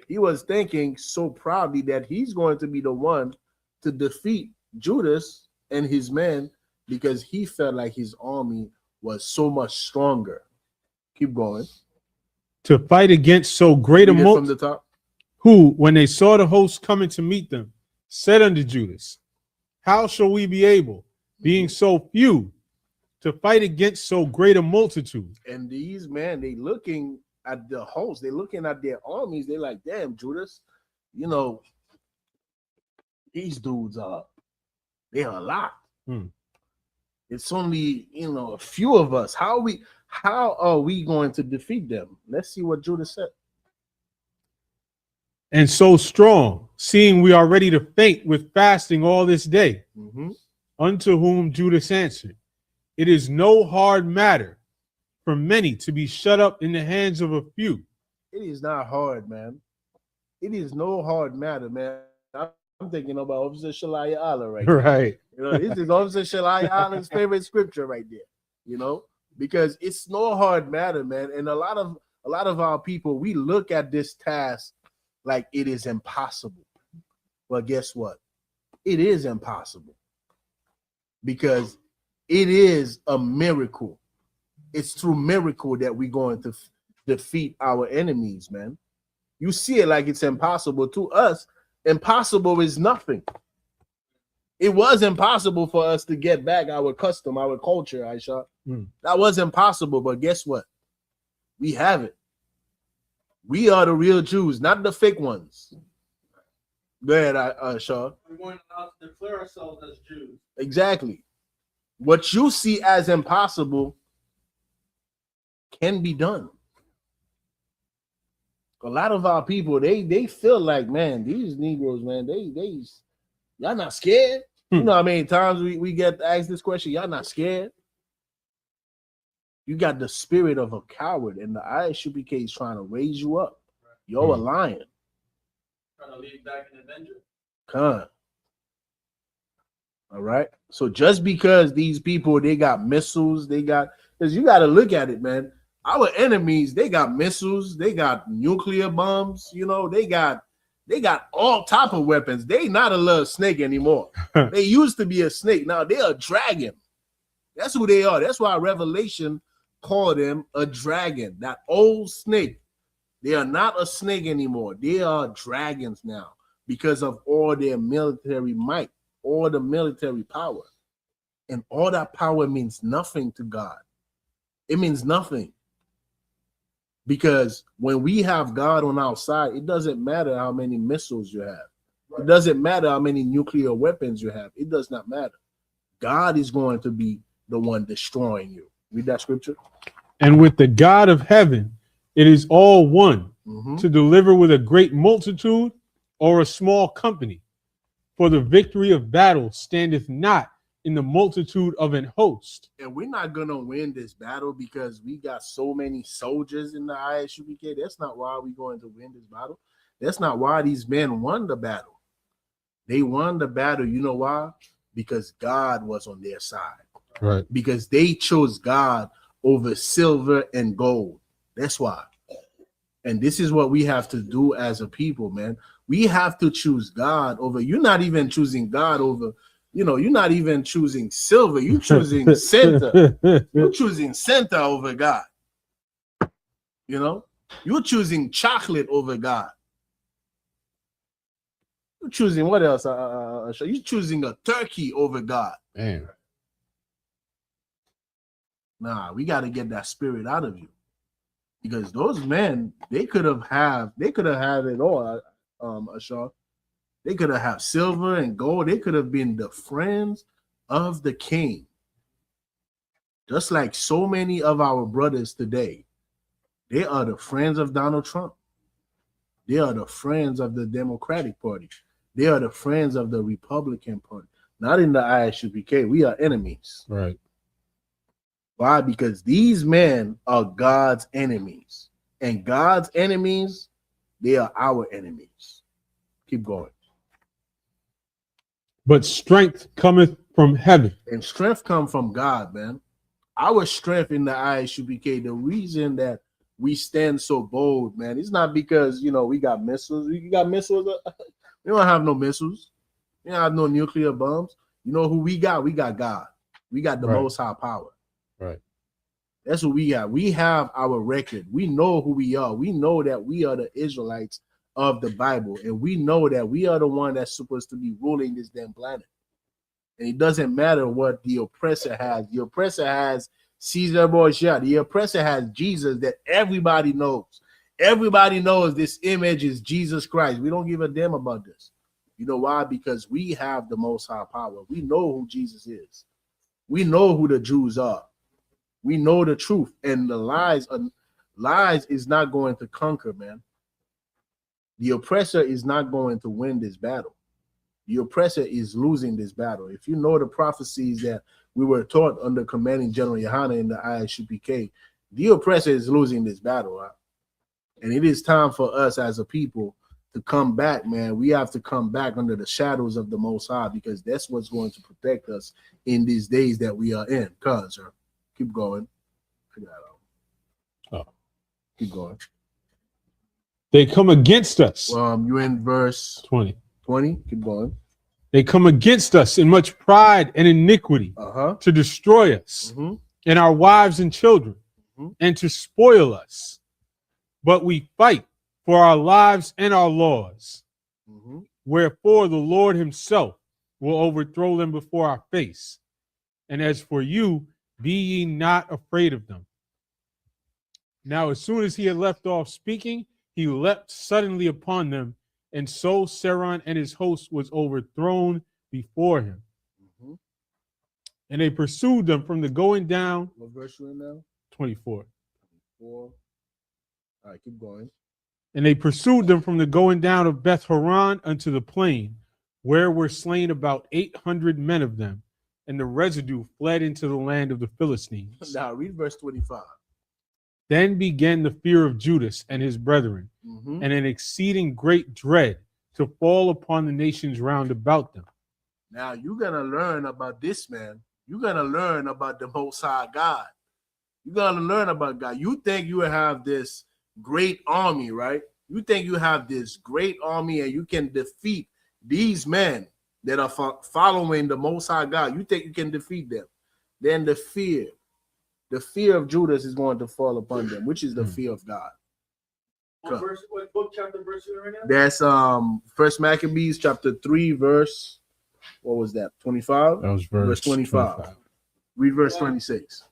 He was thinking so proudly that he's going to be the one to defeat Judas and his men, because he felt like his army was so much stronger. Keep going. To fight against so great a multitude, who, when they saw the host coming to meet them, said unto Judas, how shall we be able, being so few, to fight against so great a multitude? And these men, they looking at the host, they looking at their armies, they like, damn, Judas, you know, these dudes they're a lot. It's only, a few of us. How are we going to defeat them? Let's see what Judas said. And so strong, seeing we are ready to faint with fasting all this day. Unto whom Judas answered, it is no hard matter for many to be shut up in the hands of a few. It is not hard, man. It is no hard matter, man. I'm thinking about Officer Shalaya Allah right now. Right. This is Officer Shalaya Allah's favorite scripture right there, because it's no hard matter, man. And a lot of our people, we look at this task like it is impossible. Well, guess what? It is impossible, because it is a miracle. It's through miracle that we're going to defeat our enemies, man. You see it like it's impossible. To us, impossible is nothing. It was impossible for us to get back our custom, our culture, Aisha. That was impossible, but guess what? We have it. We are the real Jews, not the fake ones. Go ahead, Aisha. We weren't allowed to declare ourselves as Jews. Exactly. What you see as impossible can be done. A lot of our people, they feel like, man, these Negroes, man, y'all not scared. You know how many times we get asked this question, y'all not scared? You got the spirit of a coward, and the Isupk is trying to raise you up. You're a lion. Trying to lead back an avenger. Come. All right. So just because these people, they got missiles, because you got to look at it, man. Our enemies, they got missiles, they got nuclear bombs, you know, they got all type of weapons. They not a little snake anymore. They used to be a snake. Now they're a dragon. That's who they are. That's why Revelation called them a dragon. That old snake. They are not a snake anymore. They are dragons now because of all their military might, all the military power. And all that power means nothing to God. It means nothing. Because when we have God on our side, it doesn't matter how many missiles you have. It doesn't matter how many nuclear weapons you have. It does not matter. God is going to be the one destroying you. Read that scripture. And with the God of heaven, it is all one to deliver with a great multitude or a small company. For the victory of battle standeth not in the multitude of an host. And we're not going to win this battle because we got so many soldiers in the Isupk. That's not why we're going to win this battle. That's not why these men won the battle. They won the battle. You know why? Because God was on their side. Right. Because they chose God over silver and gold. That's why. And this is what we have to do as a people, man. We have to choose God over. You're not even choosing God over, you're not even choosing silver. You're choosing center. You're choosing center over God. You're choosing chocolate over God. You're choosing what else? You're choosing a turkey over God. Man. Nah, we got to get that spirit out of you. Because those men, they could have had it all, Ashaw. They could have had silver and gold. They could have been the friends of the king. Just like so many of our brothers today, they are the friends of Donald Trump. They are the friends of the Democratic Party. They are the friends of the Republican Party. Not in the Isupk. We are enemies. Right. Why? Because these men are God's enemies. And God's enemies, they are our enemies. Keep going. But strength cometh from heaven. And strength comes from God, man. Our strength in the Isupk, the reason that we stand so bold, man, it's not because, we got missiles. We got missiles. We don't have no missiles. We don't have no nuclear bombs. You know who we got? We got God. We got the most high power. Right. That's what we got. We have our record. We know who we are. We know that we are the Israelites of the Bible. And we know that we are the one that's supposed to be ruling this damn planet. And it doesn't matter what the oppressor has. The oppressor has Caesar Borgia. The oppressor has Jesus that everybody knows. Everybody knows this image is Jesus Christ. We don't give a damn about this. You know why? Because we have the most high power. We know who Jesus is. We know who the Jews are. We know the truth. And the lies is not going to conquer, man. The oppressor is not going to win this battle. The oppressor is losing this battle. If you know the prophecies that we were taught under commanding General Hachaanakah in the Isupk, the oppressor is losing this battle. Right? And it is time for us as a people to come back, man. We have to come back under the shadows of the Most High because that's what's going to protect us in these days that we are in. Keep going. Keep going. They come against us. You in verse 20. 20. Keep going. They come against us in much pride and iniquity to destroy us and our wives and children and to spoil us. But we fight for our lives and our laws. Wherefore the Lord himself will overthrow them before our face. And as for you, be ye not afraid of them. Now, as soon as he had left off speaking, he leapt suddenly upon them, and so Saron and his host was overthrown before him. Mhm. And they pursued them from the going down. What verse you in now? 24. 4. All right, keep going. And they pursued them from the going down of Beth Horon unto the plain, where were slain about 800 men of them, and the residue fled into the land of the Philistines. Now read verse 25. Then began the fear of Judas and his brethren, Mhm. and an exceeding great dread to fall upon the nations round about them. Now you're gonna learn about this, man. You're gonna learn about the Most High God. You're gonna learn about God. You think you have this great army, right? You think you have this great army and you can defeat these men that are following the Most High God. You think you can defeat them? Then the fear of Judas is going to fall upon them, which is the fear of God. What book, chapter, verse right now? That's First Maccabees chapter 3, verse, what was that? 25? That was verse 25. Read verse 26.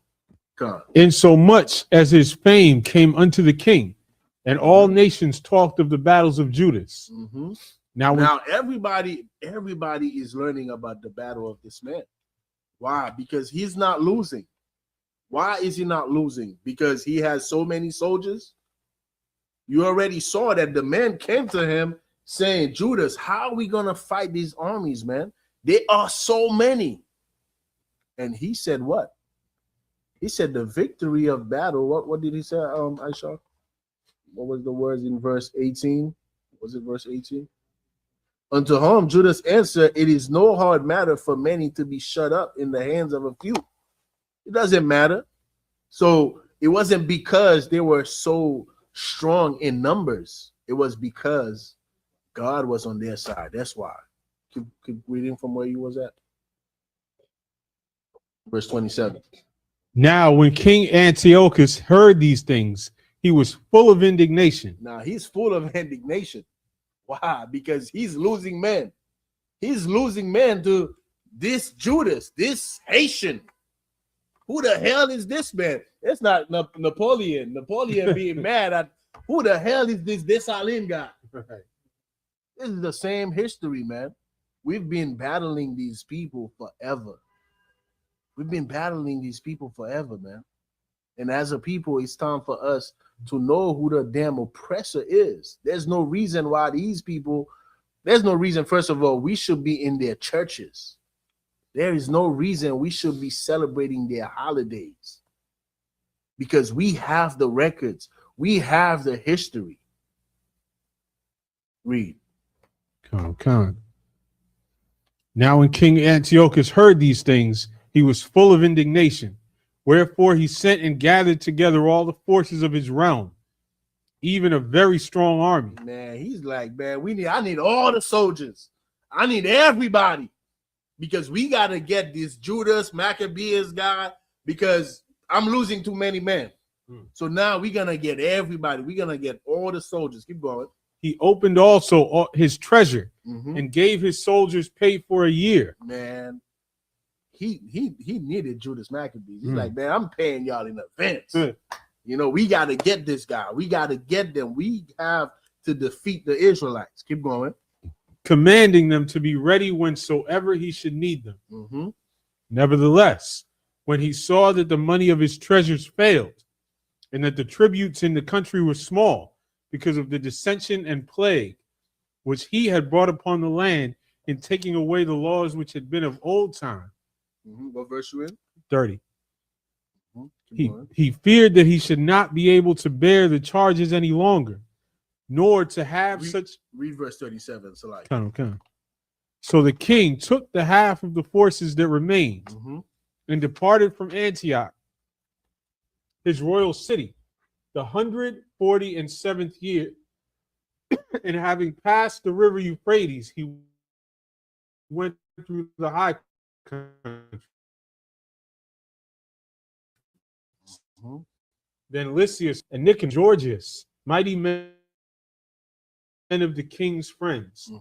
Come. Insomuch as his fame came unto the king, and all nations talked of the battles of Judas. Mm-hmm. Now everybody is learning about the battle of this man. Why? Because he's not losing. Why is he not losing? Because he has so many soldiers. You already saw that the men came to him saying, Judas, how are we going to fight these armies, man? There are so many. And he said what? He said the victory of battle. What did he say, Aisha? What was the words in verse 18? Was it verse 18? Unto whom Judas answered, it is no hard matter for many to be shut up in the hands of a few. It doesn't matter. So it wasn't because they were so strong in numbers. It was because God was on their side. That's why. Keep reading from where you was at. Verse 27. Now when King Antiochus heard these things, he was full of indignation. Now he's full of indignation. Why? Because he's losing men. He's losing men to this Judas, this Haitian. Who the hell is this man? It's not Napoleon. Napoleon being mad at who the hell is this Dessalines guy? Right. This is the same history, man. We've been battling these people forever. We've been battling these people forever, man. And as a people, it's time for us to know who the damn oppressor is. There's no reason why these people, there's no reason, first of all, we should be in their churches. There is no reason we should be celebrating their holidays because we have the records. We have the history. Read. Come. Now when King Antiochus heard these things, he was full of indignation. Wherefore he sent and gathered together all the forces of his realm, even a very strong army. Man, he's like, man, I need all the soldiers. I need everybody. Because we got to get this Judas Maccabees guy because I'm losing too many men. So now we're going to get everybody. We're going to get all the soldiers. Keep going. He opened also his treasure and gave his soldiers pay for a year. Man, he needed Judas Maccabees. He's like, man, I'm paying y'all in advance. You know, we got to get this guy. We got to get them. We have to defeat the Israelites. Keep going. Commanding them to be ready whensoever he should need them. Nevertheless, when he saw that the money of his treasures failed, and that the tributes in the country were small because of the dissension and plague which he had brought upon the land in taking away the laws which had been of old time. What verse you in? 30. He feared that he should not be able to bear the charges any longer, nor to have read verse 37. So the king took the half of the forces that remained and departed from Antioch, his royal city, the 147th year. And having passed the river Euphrates, he went through the high country. Then Lysias and Nick and Georgius, mighty men of the king's friends,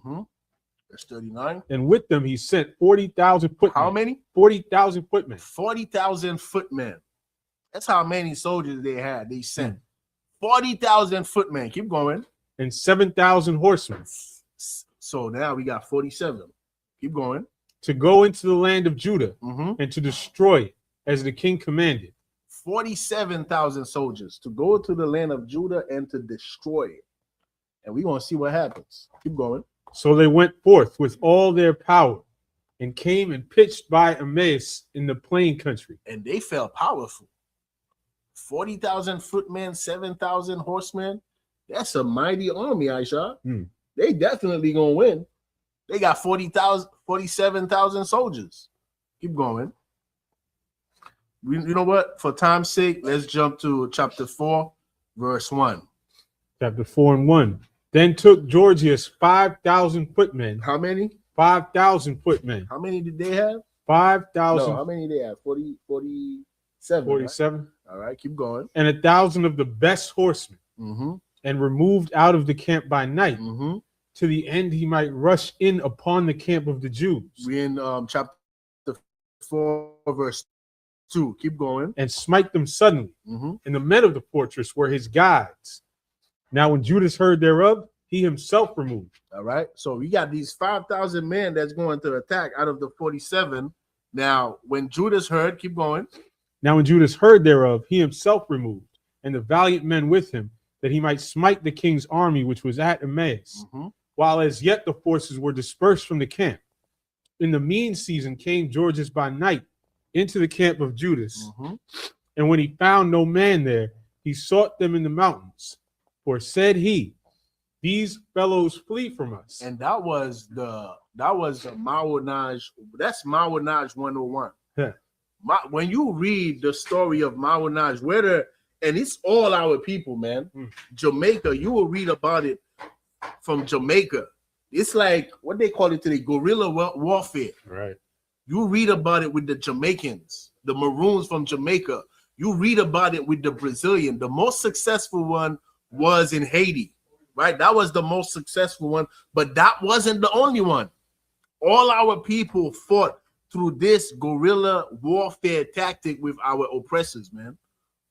That's 39. And with them he sent 40,000 footmen. How many? 40,000 footmen. 40,000 footmen. That's how many soldiers they had. They sent 40,000 footmen. Keep going. And 7,000 horsemen. So now we got 47. Keep going. To go into the land of Judah Mm-hmm. and to destroy it, as the king commanded. 47,000 soldiers to go to the land of Judah and to destroy it. And we're going to see what happens. Keep going. So they went forth with all their power and came and pitched by Emmaus in the plain country. And they felt powerful. 40,000 footmen, 7,000 horsemen. That's a mighty army, Aisha. They definitely going to win. They got 47,000 soldiers. Keep going. You know what? For time's sake, let's jump to chapter 4, verse 1. Chapter 4 and 1. Then took Georgius 5,000 footmen. How many? 5,000 footmen. How many did they have? 5,000. No, how many did they have? 47. 47. Right? All right, keep going. And 1,000 of the best horsemen. Mm-hmm. And removed out of the camp by night, Mm-hmm. to the end he might rush in upon the camp of the Jews. We're in chapter 4, verse 2. Keep going. And smite them suddenly. Mm-hmm. And the men of the fortress were his guides. Now when Judas heard thereof, he himself removed. All right. So we got these 5,000 men that's going to attack out of the 47. Now, when Judas heard, keep going. Now when Judas heard thereof, he himself removed, and the valiant men with him, that he might smite the king's army which was at Emmaus, while as yet the forces were dispersed from the camp. In the mean season came Georgius by night into the camp of Judas, and when he found no man there, he sought them in the mountains. For said he, these fellows flee from us. And that was the Mawanaj. That's Mawanaj 101. Yeah. When you read the story of Mawanaj, and it's all our people, man. Jamaica, you will read about it from Jamaica. It's like what they call it today, guerrilla warfare. Right. You read about it with the Jamaicans, the Maroons from Jamaica. You read about it with the Brazilian. The most successful one was in Haiti, right? That was the most successful one, but that wasn't the only one. All our people fought through this guerrilla warfare tactic with our oppressors, man.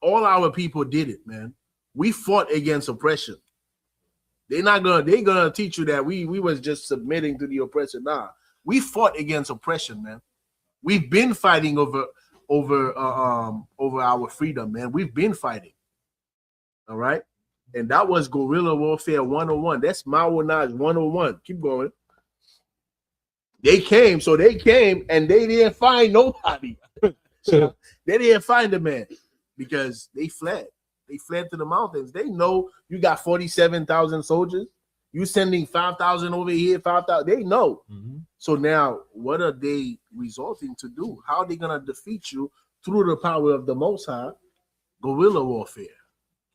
All our people did it, man. We fought against oppression. They're gonna teach you that we was just submitting to the oppressor. Nah, we fought against oppression, man. We've been fighting over our freedom, man. We've been fighting. All right. And that was guerrilla warfare 101. That's Mawanaj 101. Keep going. They came and they didn't find nobody. They didn't find the man because they fled. They fled to the mountains. They know you got 47,000 soldiers. You sending 5,000 over here, 5,000. They know. So now, what are they resorting to do? How are they gonna defeat you through the power of the Most High? Guerrilla warfare.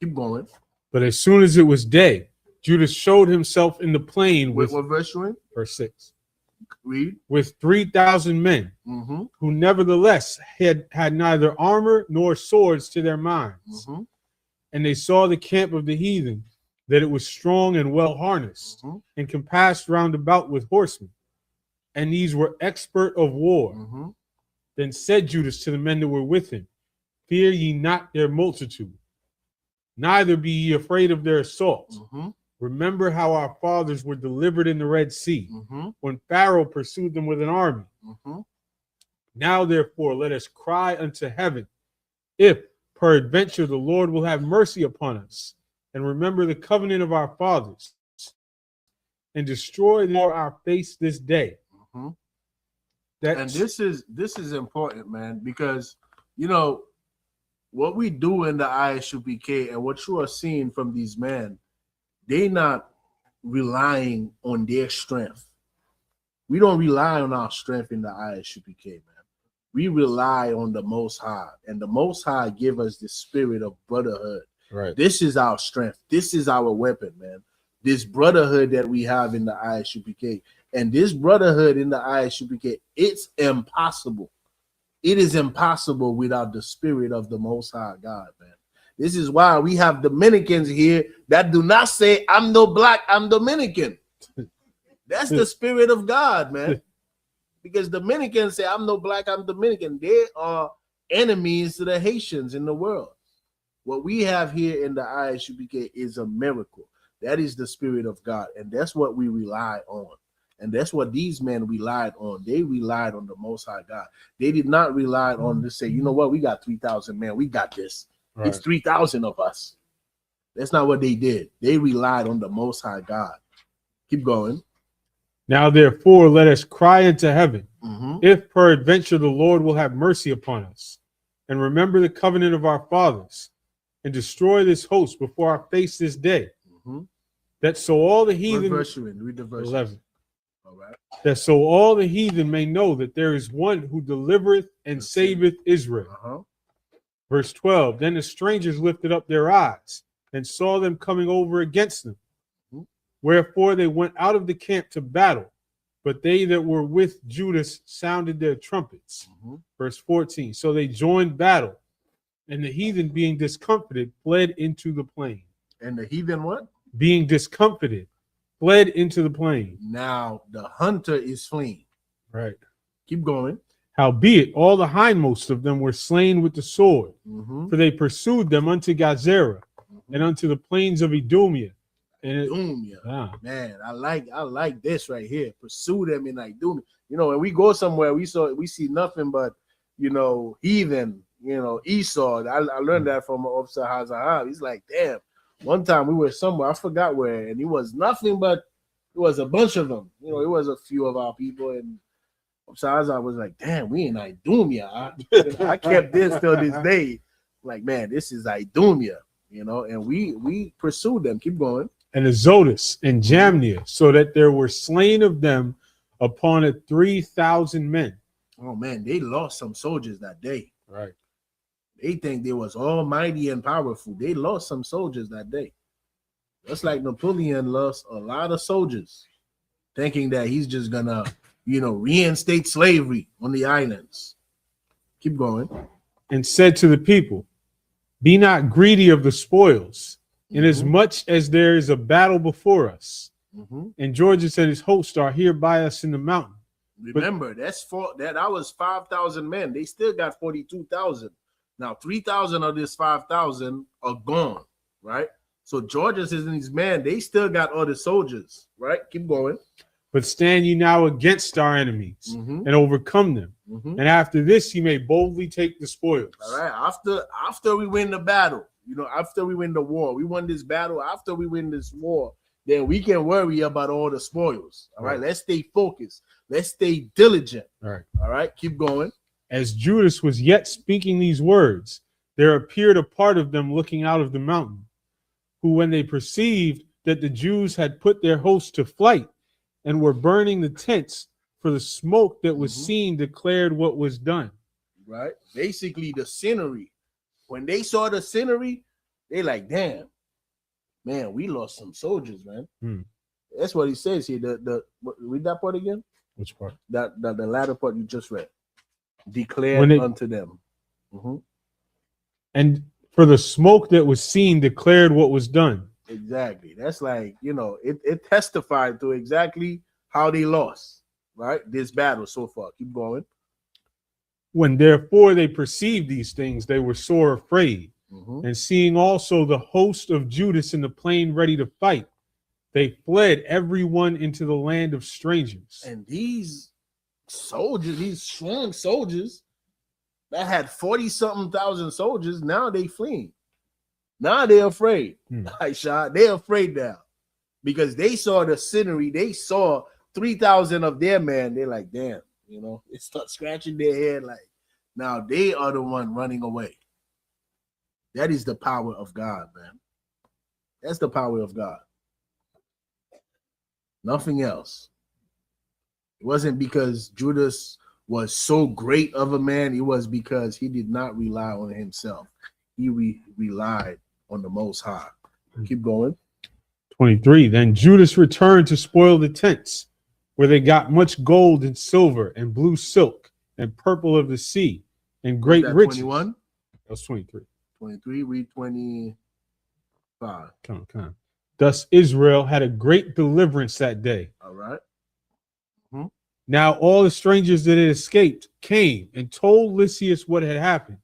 Keep going. But as soon as it was day, Judas showed himself in the plain with what verse you in? Verse 6. Read. With 3,000 men, who nevertheless had neither armor nor swords to their minds. And they saw the camp of the heathen, that it was strong and well harnessed, and compassed round about with horsemen. And these were expert of war. Then said Judas to the men that were with him, fear ye not their multitude, neither be ye afraid of their assault. Remember how our fathers were delivered in the Red Sea, when Pharaoh pursued them with an army. Now, therefore, let us cry unto heaven, if peradventure the Lord will have mercy upon us, and remember the covenant of our fathers, and destroy before our face this day. And this is important, man, because you know what we do in the Isupk and what you are seeing from these men, they not relying on their strength. We don't rely on our strength in the Isupk, man. We rely on the Most High, and the Most High give us the spirit of brotherhood. Right. This is our strength. This is our weapon, man. This brotherhood that we have in the Isupk, and this brotherhood in the Isupk, it's impossible. It is impossible without the spirit of the Most High God, man. This is why we have Dominicans here that do not say, I'm no black, I'm Dominican. That's the spirit of God, man. Because Dominicans say, I'm no black, I'm Dominican. They are enemies to the Haitians in the world. What we have here in the Isupk is a miracle. That is the spirit of God. And that's what we rely on. And that's what these men relied on. They relied on the Most High God. They did not rely on to say, you know what, we got 3,000 men. We got this. Right. It's 3,000 of us. That's not what they did. They relied on the Most High God. Keep going. Now, therefore, let us cry unto heaven, if peradventure the Lord will have mercy upon us, and remember the covenant of our fathers, and destroy this host before our face this day. That so all the heathen, read the verse. 11. All right. That so all the heathen may know that there is one who delivereth and saveth Israel. Verse 12. Then the strangers lifted up their eyes and saw them coming over against them. Wherefore they went out of the camp to battle, but they that were with Judas sounded their trumpets. Verse 14. So they joined battle, and the heathen, being discomfited, fled into the plain. And the heathen what? Being discomfited, fled into the plain. Now the hunter is fleeing. Right. Keep going. Howbeit, all the hindmost of them were slain with the sword, for they pursued them unto Gazera and unto the plains of Idumea. Man, I like this right here. Pursue them in Idumea. You know, when we go somewhere, we see nothing but, you know, heathen, you know, Esau. I learned that from Officer Hachaanakah. He's like, damn. One time we were somewhere, I forgot where, and it was nothing but it was a bunch of them. You know, it was a few of our people, and Officer Hachaanakah was like, damn, we in Idumea. I kept this till this day. Like, man, this is Idumea, you know, and we pursued them. Keep going. And Azotus and Jamnia, so that there were slain of them upon it 3,000 men. Oh man, they lost some soldiers that day. Right. They think they was almighty and powerful. They lost some soldiers that day. Just like Napoleon lost a lot of soldiers, thinking that he's just gonna, you know, reinstate slavery on the islands. Keep going. And said to the people, be not greedy of the spoils, inasmuch as there is a battle before us. And Georgius and his host are here by us in the mountain. Remember, that was 5,000 men. They still got 42,000. Now 3,000 of this 5,000 are gone, right? So Georgius and his men, they still got other soldiers, right? Keep going. But stand you now against our enemies and overcome them. And after this, you may boldly take the spoils. All right. After we win the battle, you know, after we win the war, we won this battle. After we win this war, then we can worry about all the spoils. All right. Let's stay focused. Let's stay diligent. All right. All right. Keep going. As Judas was yet speaking these words, there appeared a part of them looking out of the mountain, who, when they perceived that the Jews had put their host to flight and were burning the tents, for the smoke that was seen declared what was done. Right. Basically, the scenery. When they saw the scenery, they like, damn, man, we lost some soldiers, man. That's what he says here. Read that part again. Which part? The latter part you just read. Declared unto them. And for the smoke that was seen declared what was done. Exactly. That's like, you know, it testified to exactly how they lost, right? This battle so far. Keep going. When therefore they perceived these things, they were sore afraid. And seeing also the host of Judas in the plain ready to fight, they fled everyone into the land of strangers. And these soldiers, these strong soldiers that had 40-something thousand soldiers, now they fleeing. Now they're afraid. They're afraid now because they saw the scenery. They saw 3,000 of their men. They're like, damn, you know, they start scratching their head like, now they are the one running away. That is the power of God, man. That's the power of God. Nothing else. It wasn't because Judas was so great of a man. It was because he did not rely on himself. He relied on the Most High. Keep going. 23. Then Judas returned to spoil the tents, where they got much gold and silver and blue silk and purple of the sea and great riches. 21? That was 23. 23, read 25. Come on. Thus Israel had a great deliverance that day. All right. Now all the strangers that had escaped came and told Lysias what had happened,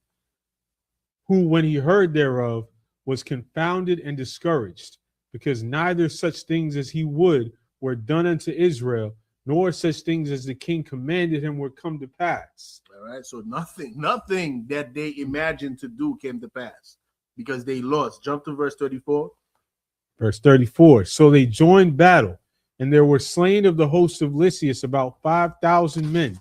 who, when he heard thereof, was confounded and discouraged, because neither such things as he would were done unto Israel, nor such things as the king commanded him were come to pass. All right, so nothing that they imagined to do came to pass because they lost. Jump to verse 34. Verse 34. So they joined battle, and there were slain of the host of Lysias about 5,000 men.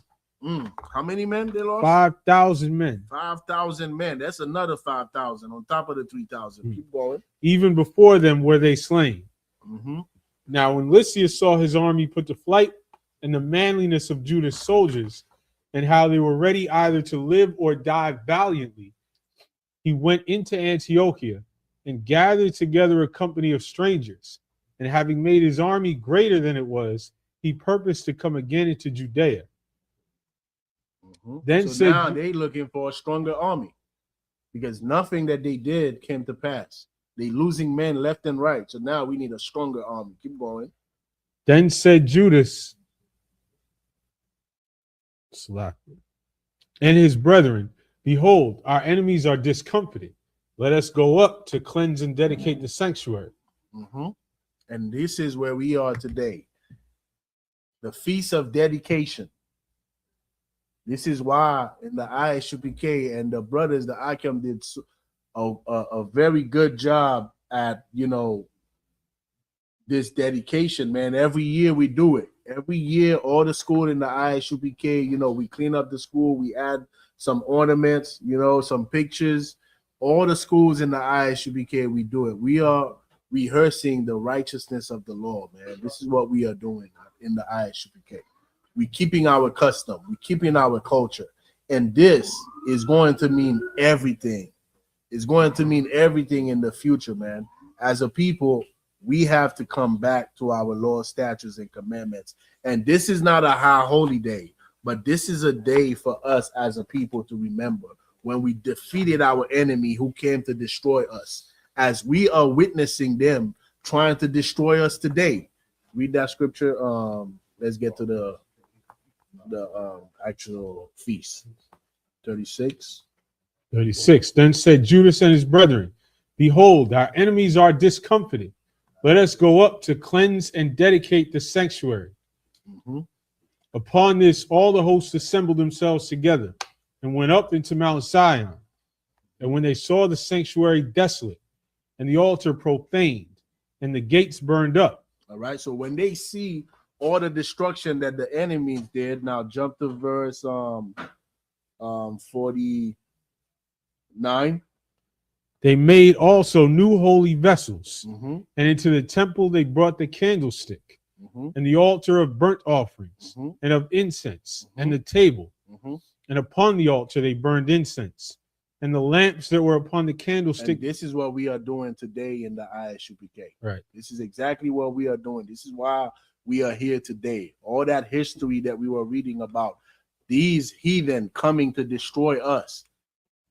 How many men they lost? 5,000 men. 5,000 men. That's another 5,000 on top of the 3,000. Keep going. Even before them were they slain. Mm-hmm. Now when Lysias saw his army put to flight, and the manliness of Judah's soldiers, and how they were ready either to live or die valiantly, he went into Antiochia and gathered together a company of strangers. And having made his army greater than it was, he purposed to come again into Judea. Mm-hmm. Then so now they looking for a stronger army because nothing that they did came to pass. They losing men left and right. So now we need a stronger army. Keep going. Then said Judas and his brethren, behold, our enemies are discomfited. Let us go up to cleanse and dedicate the sanctuary. Mm-hmm. And this is where we are today. The Feast of Dedication. This is why in the Isupk and the brothers, the Akim did a very good job at, this dedication, man. Every year we do it. Every year, all the school in the Isupk, we clean up the school. We add some ornaments, some pictures. All the schools in the Isupk, we do it. We are rehearsing the righteousness of the law, man. This is what we are doing in the Isupk. We're keeping our custom. We're keeping our culture. And this is going to mean everything. It's going to mean everything in the future, man. As a people, we have to come back to our law, statutes, and commandments. And this is not a high holy day, but this is a day for us as a people to remember when we defeated our enemy who came to destroy us, as we are witnessing them trying to destroy us today. Read that scripture. Let's get to the actual feast. 36. Then said Judas and his brethren, behold, our enemies are discomfited. Let us go up to cleanse and dedicate the sanctuary. Mm-hmm. Upon this, all the hosts assembled themselves together and went up into Mount Zion. And when they saw the sanctuary desolate and the altar profaned and the gates burned up. All right. So when they see all the destruction that the enemies did, now jump to verse 49. They made also new holy vessels, mm-hmm. and into the temple they brought the candlestick, mm-hmm. and the altar of burnt offerings, mm-hmm. and of incense, mm-hmm. and the table. Mm-hmm. And upon the altar they burned incense, and the lamps that were upon the candlestick. And this is what we are doing today in the Isupk. Right. This is exactly what we are doing. This is why we are here today. All that history that we were reading about, these heathen coming to destroy us.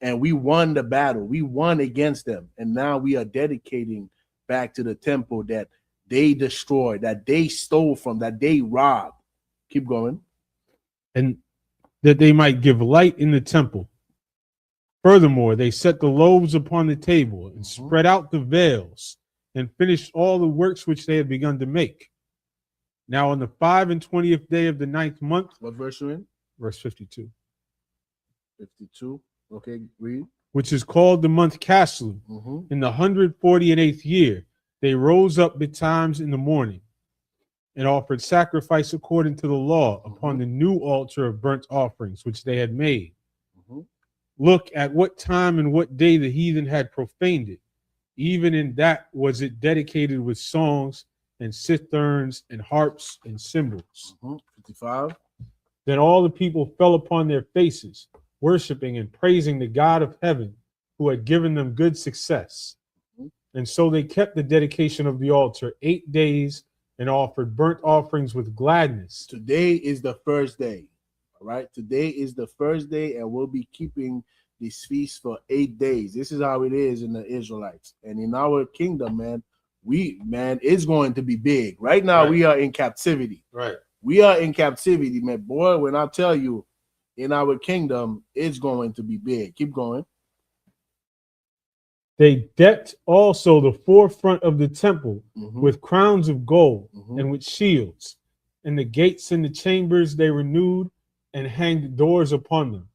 And we won the battle. We won against them. And now we are dedicating back to the temple that they destroyed, that they stole from, that they robbed. Keep going. And that they might give light in the temple. Furthermore, they set the loaves upon the table and mm-hmm. spread out the veils and finished all the works which they had begun to make. Now on the 25th day of the 9th month. What verse are you in? Verse 52. 52. Okay, read. Which is called the month Caslu. Mm-hmm. In the 148th year, they rose up betimes in the morning and offered sacrifice according to the law mm-hmm. upon the new altar of burnt offerings, which they had made. Mm-hmm. Look at what time and what day the heathen had profaned it. Even in that was it dedicated with songs and citherns and harps and cymbals. Mm-hmm. 55. Then all the people fell upon their faces, worshiping and praising the God of heaven, who had given them good success. Mm-hmm. And so they kept the dedication of the altar 8 days and offered burnt offerings with gladness. Today is the first day. All right. Today is the first day, and we'll be keeping this feast for 8 days. This is how it is in the Israelites. And in our kingdom, man, it's going to be big. Right now, right. We are in captivity. Right. We are in captivity, man. Boy, when I tell you, in our kingdom, it's going to be big. Keep going. They decked also the forefront of the temple with crowns of gold and with shields, and the gates and the chambers they renewed and hanged doors upon them.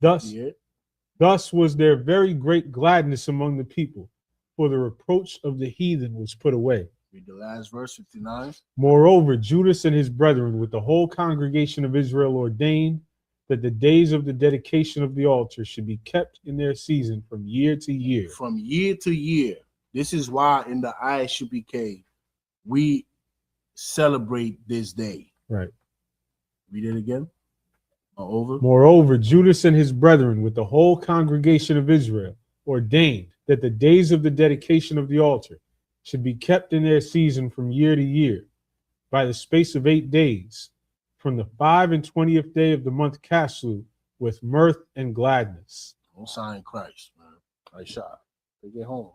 Thus was there very great gladness among the people, for the reproach of the heathen was put away. Read the last verse, 59. Moreover, Judas and his brethren with the whole congregation of Israel ordained that the days of the dedication of the altar should be kept in their season from year to year. From year to year. This is why in the Isupk we celebrate this day. Right. Read it again. Over. Moreover, Judas and his brethren with the whole congregation of Israel ordained that the days of the dedication of the altar should be kept in their season from year to year by the space of 8 days, from the 25th day of the month Caslu, with mirth and gladness. Don't sign Christ, man. I shot. Take it home.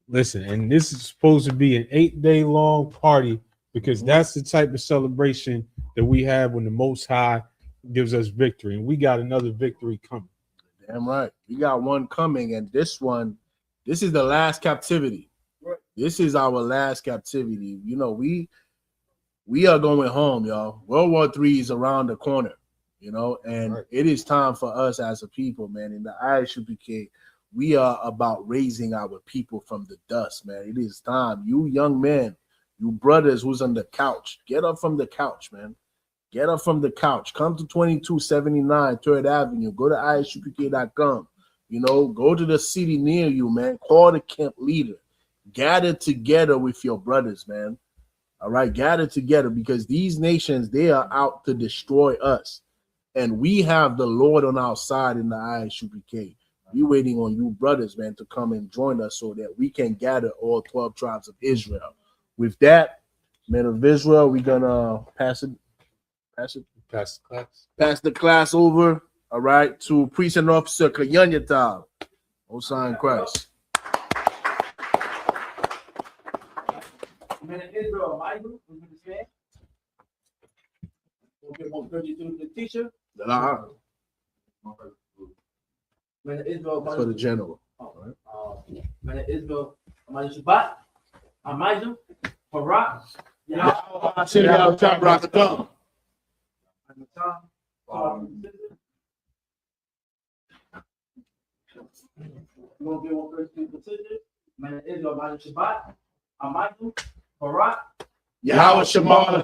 Listen, and this is supposed to be an 8-day long party because that's the type of celebration that we have when the Most High gives us victory. And we got another victory coming. Damn right. We got one coming, and this is the last captivity. Right. This is our last captivity. You know, we are going home, y'all. World War III is around the corner, you know, and it is time for us as a people, man. In the Isupk, we are about raising our people from the dust, man. It is time. You young men, you brothers who's on the couch, get up from the couch, man. Get up from the couch. Come to 2279 3rd Avenue. Go to isupk.com. You know, go to the city near you, man. Call the camp leader. Gather together with your brothers, man. All right, gather together because these nations, they are out to destroy us. And we have the Lord on our side in the Isupk. We're waiting on you brothers, man, to come and join us so that we can gather all 12 tribes of Israel. With that, men of Israel, we're going to pass the class over, all right, to Priest and Officer Hachaanakah. Osan Christ. Man of Israel, Michael, you understand? Okay, 132 the teacher. Man of Israel, That's for the general. Man of Israel, Amadu Shabbat, Amadu, Barak, Hachaanakah. You want to get one first to the teacher? Man of Israel, Amadu Shabbat, Amadu, Barak, Yahweh Shema,